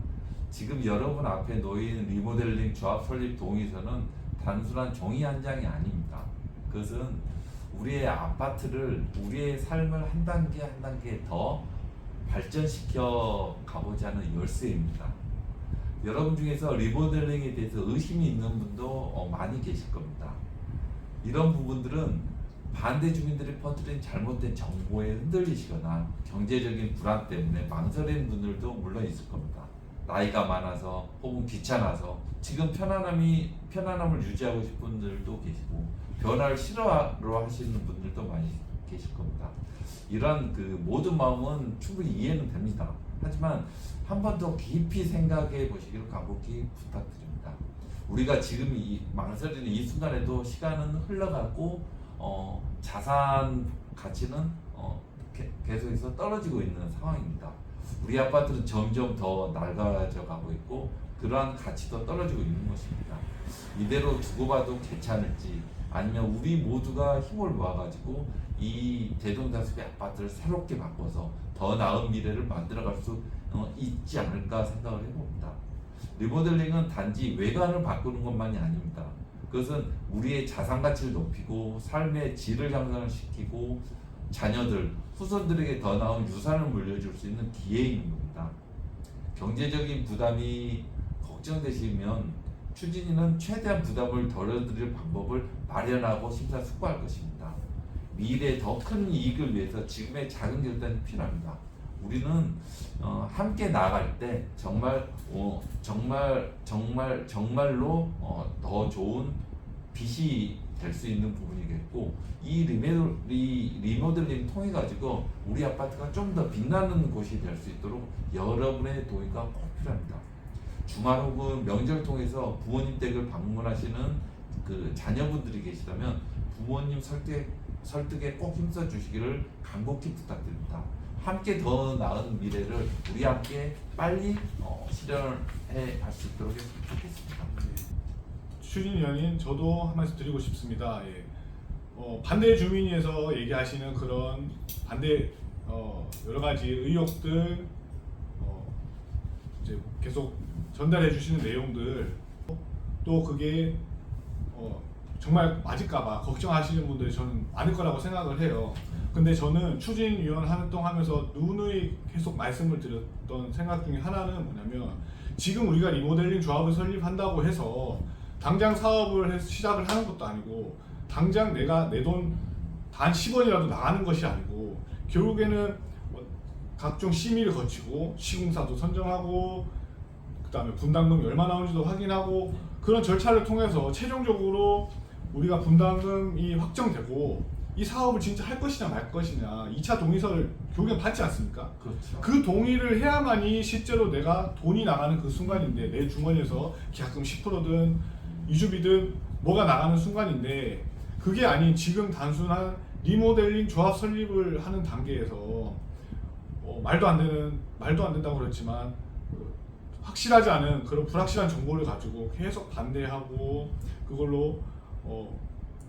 지금 여러분 앞에 놓인 리모델링 조합 설립 동의서는 단순한 종이 한 장이 아닙니다. 그것은 우리의 아파트를, 우리의 삶을 한 단계 한 단계 더 발전시켜 가고자 하는 열쇠입니다. 여러분 중에서 리모델링에 대해서 의심이 있는 분도 많이 계실 겁니다. 이런 부분들은 반대 주민들이 퍼뜨린 잘못된 정보에 흔들리시거나 경제적인 불안 때문에 망설이는 분들도 물론 있을 겁니다. 나이가 많아서 혹은 귀찮아서 지금 편안함을 유지하고 싶은 분들도 계시고 변화를 싫어하시는 분들도 많이 계실 겁니다. 이러한 그 모든 마음은 충분히 이해는 됩니다. 하지만 한 번 더 깊이 생각해 보시기를 간곡히 부탁드립니다. 우리가 지금 이 망설이는 이 순간에도 시간은 흘러가고 자산 가치는 계속해서 떨어지고 있는 상황입니다. 우리 아파트는 점점 더 낡아져 가고 있고 그러한 가치도 떨어지고 있는 것입니다. 이대로 두고 봐도 괜찮을지 아니면 우리 모두가 힘을 모아가지고 이 대동다수의 아파트를 새롭게 바꿔서 더 나은 미래를 만들어갈 수 있지 않을까 생각을 해봅니다. 리모델링은 단지 외관을 바꾸는 것만이 아닙니다. 그것은 우리의 자산 가치를 높이고 삶의 질을 향상을 시키고 자녀들, 후손들에게 더 나은 유산을 물려줄 수 있는 기회인 겁니다. 경제적인 부담이 걱정되시면 추진위는 최대한 부담을 덜어드릴 방법을 마련하고 심사숙고할 것입니다. 미래의 더 큰 이익을 위해서 지금의 작은 결단이 필요합니다. 우리는 함께 나아갈 때 정말로 더 좋은 빛이 될 수 있는 부분이겠고 이 리모델링 통해 가지고 우리 아파트가 좀 더 빛나는 곳이 될 수 있도록 여러분의 동의가 꼭 필요합니다. 주말 혹은 명절 통해서 부모님 댁을 방문하시는 그 자녀분들이 계시다면 부모님 설득에 꼭 힘써 주시기를 간곡히 부탁드립니다. 함께 더 나은 미래를 우리 함께 빨리 실현해 갈 수 있도록 했으면 좋겠습니다. 추진위원님 저도 한 말씀 드리고 싶습니다. 예. 반대 주민위에서 얘기하시는 그런 반대 여러 가지 의혹들 이제 계속 전달해 주시는 내용들 또 그게 정말 맞을까봐 걱정하시는 분들이 저는 많을 거라고 생각을 해요. 근데 저는 추진위원 활동하면서 누누이 계속 말씀을 드렸던 생각 중에 하나는 뭐냐면 지금 우리가 리모델링 조합을 설립한다고 해서 당장 사업을 시작을 하는 것도 아니고 당장 내가 내 돈 단 10원이라도 나가는 것이 아니고 결국에는 각종 심의를 거치고 시공사도 선정하고 그다음에 분담금이 얼마 나오는지도 확인하고 그런 절차를 통해서 최종적으로 우리가 분담금이 확정되고 이 사업을 진짜 할 것이냐 말 것이냐 2차 동의서를 결국엔 받지 않습니까? 그렇죠. 그 동의를 해야만이 실제로 내가 돈이 나가는 그 순간인데 내 주머니에서 계약금 10%든 이주비든 뭐가 나가는 순간인데 그게 아닌 지금 단순한 리모델링 조합 설립을 하는 단계에서 말도 안 된다고 그랬지만 확실하지 않은 그런 불확실한 정보를 가지고 계속 반대하고 그걸로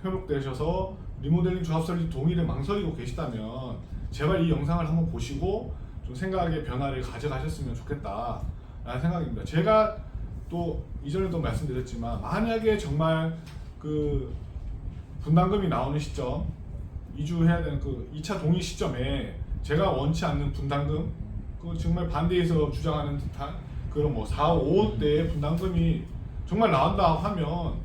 현혹되셔서 리모델링 조합 설립 동의를 망설이고 계시다면 제발 이 영상을 한번 보시고 좀 생각의 변화를 가져가셨으면 좋겠다라는 생각입니다. 제가 또 이전에도 말씀드렸지만 만약에 정말 그 분담금이 나오는 시점 이주해야 되는 그 2차 동의 시점에 제가 원치 않는 분담금 그 정말 반대해서 주장하는 듯한 그런 뭐 4, 5억대의 분담금이 정말 나온다 하면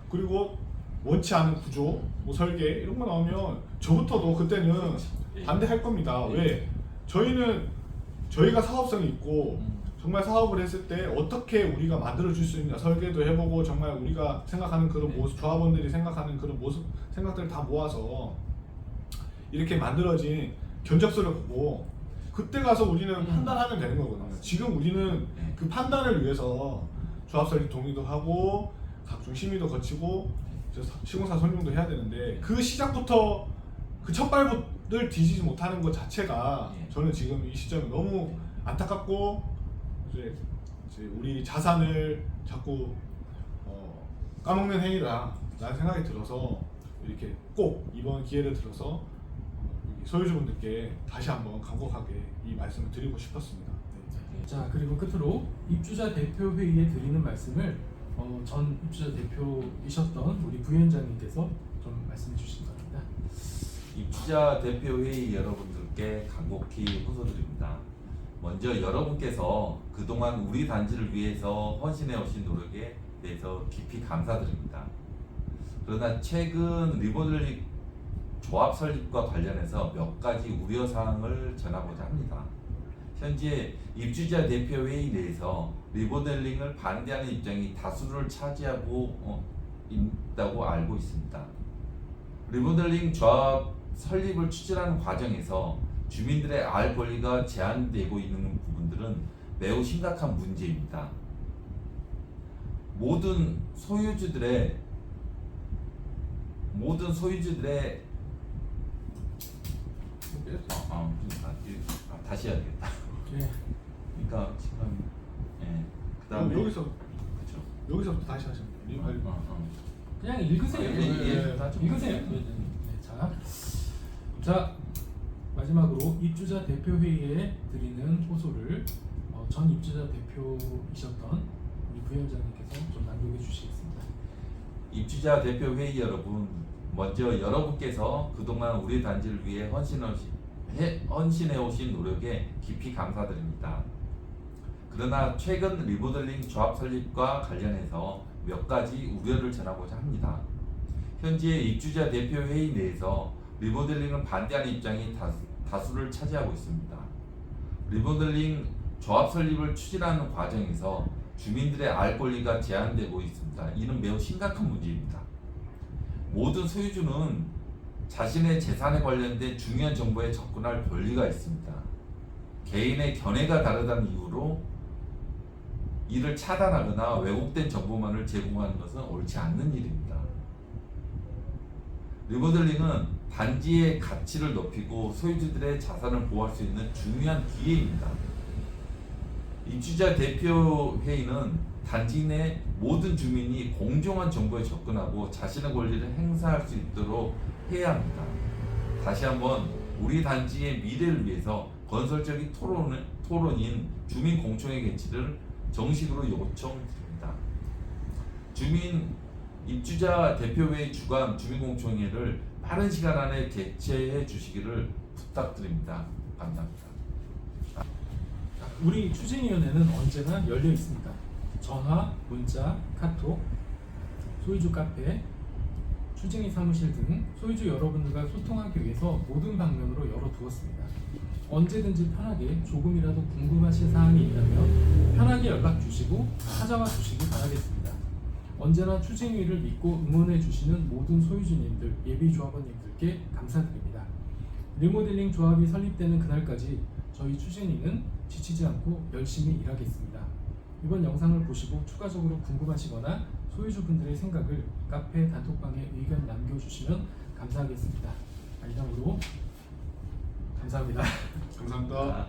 그리고 원치 않은 구조, 뭐 설계 이런 거 나오면 저부터도 그때는 반대할 겁니다. 왜? 저희가 사업성이 있고 정말 사업을 했을 때 어떻게 우리가 만들어줄 수 있냐 설계도 해보고 정말 우리가 생각하는 그런 모습, 조합원들이 생각하는 그런 모습, 생각들을 다 모아서 이렇게 만들어진 견적서를 보고 그때 가서 우리는 판단하면 되는 거거든요. 지금 우리는 그 판단을 위해서 조합 설립 동의도 하고 각종 심의도 거치고 시공사 설명도 해야 되는데 그 시작부터 그 첫 발을 디지지 못하는 것 자체가 저는 지금 이 시점이 너무 안타깝고 이제 우리 자산을 자꾸 까먹는 행위라는 생각이 들어서 이렇게 꼭 이번 기회를 들어서 소유주분들께 다시 한번 간곡하게 이 말씀을 드리고 싶었습니다. 네. 자, 그리고 끝으로 입주자 대표 회의에 드리는 말씀을 전 입주자 대표이셨던 우리 부위원장님께서 좀 말씀해 주시기 바랍니다. 입주자 대표 회의 여러분들께 간곡히 호소드립니다. 먼저 여러분께서 그동안 우리 단지를 위해서 헌신해 오신 노력에 대해서 깊이 감사드립니다. 그러나 최근 리모델링 조합 설립과 관련해서 몇 가지 우려 사항을 전하고자 합니다. 현재 입주자 대표 회의 내에서 리모델링을 반대하는 입장이 다수를 차지하고 있다고 알고 있습니다. 리모델링 조합 설립을 추진하는 과정에서 주민들의 알 권리가 제한되고 있는 부분들은 매우 심각한 문제입니다. 모든 소유주들의 다시 해야 되겠다. 네. 그러니까 지금 그다음에 여기서부터 다시 하시면 돼요. 그냥 읽으세요. 읽으세요. 자, 마지막으로 입주자 대표 회의에 드리는 호소를 전 입주자 대표이셨던 우리 부위원장님께서 좀 낭독해 주시겠습니다. 입주자 대표 회의 여러분, 먼저 여러분께서 그동안 우리 단지를 위해 헌신해 오신 노력에 깊이 감사드립니다. 그러나 최근 리모델링 조합 설립과 관련해서 몇 가지 우려를 전하고자 합니다. 현재 입주자 대표 회의 내에서 리모델링을 반대하는 입장이 다수를 차지하고 있습니다. 리모델링 조합 설립을 추진하는 과정에서 주민들의 알 권리가 제한되고 있습니다. 이는 매우 심각한 문제입니다. 모든 소유주는 자신의 재산에 관련된 중요한 정보에 접근할 권리가 있습니다. 개인의 견해가 다르다는 이유로 이를 차단하거나 왜곡된 정보만을 제공하는 것은 옳지 않는 일입니다. 리모델링은 단지의 가치를 높이고 소유주들의 자산을 보호할 수 있는 중요한 기회입니다. 입주자 대표 회의는 단지 내 모든 주민이 공정한 정보에 접근하고 자신의 권리를 행사할 수 있도록 해야 합니다. 다시 한번 우리 단지의 미래를 위해서 건설적인 토론인 주민 공청회 개최를 정식으로 요청드립니다. 입주자 대표회의 주관 주민공청회를 빠른 시간 안에 개최해 주시기를 부탁드립니다. 감사합니다. 우리 추진위원회는 언제나 열려 있습니다. 전화, 문자, 카톡, 소유주 카페, 추진위 사무실 등 소유주 여러분들과 소통하기 위해서 모든 방면으로 열어두었습니다. 언제든지 편하게 조금이라도 궁금하신 사항이 있다면 편하게 연락 주시고 찾아와 주시기 바라겠습니다. 언제나 추진위를 믿고 응원해 주시는 모든 소유주님들, 예비 조합원님들께 감사드립니다. 리모델링 조합이 설립되는 그날까지 저희 추진위는 지치지 않고 열심히 일하겠습니다. 이번 영상을 보시고 추가적으로 궁금하시거나 소유주분들의 생각을 카페 단톡방에 의견 남겨주시면 감사하겠습니다. 이상으로 감사합니다. 감사합니다. 아,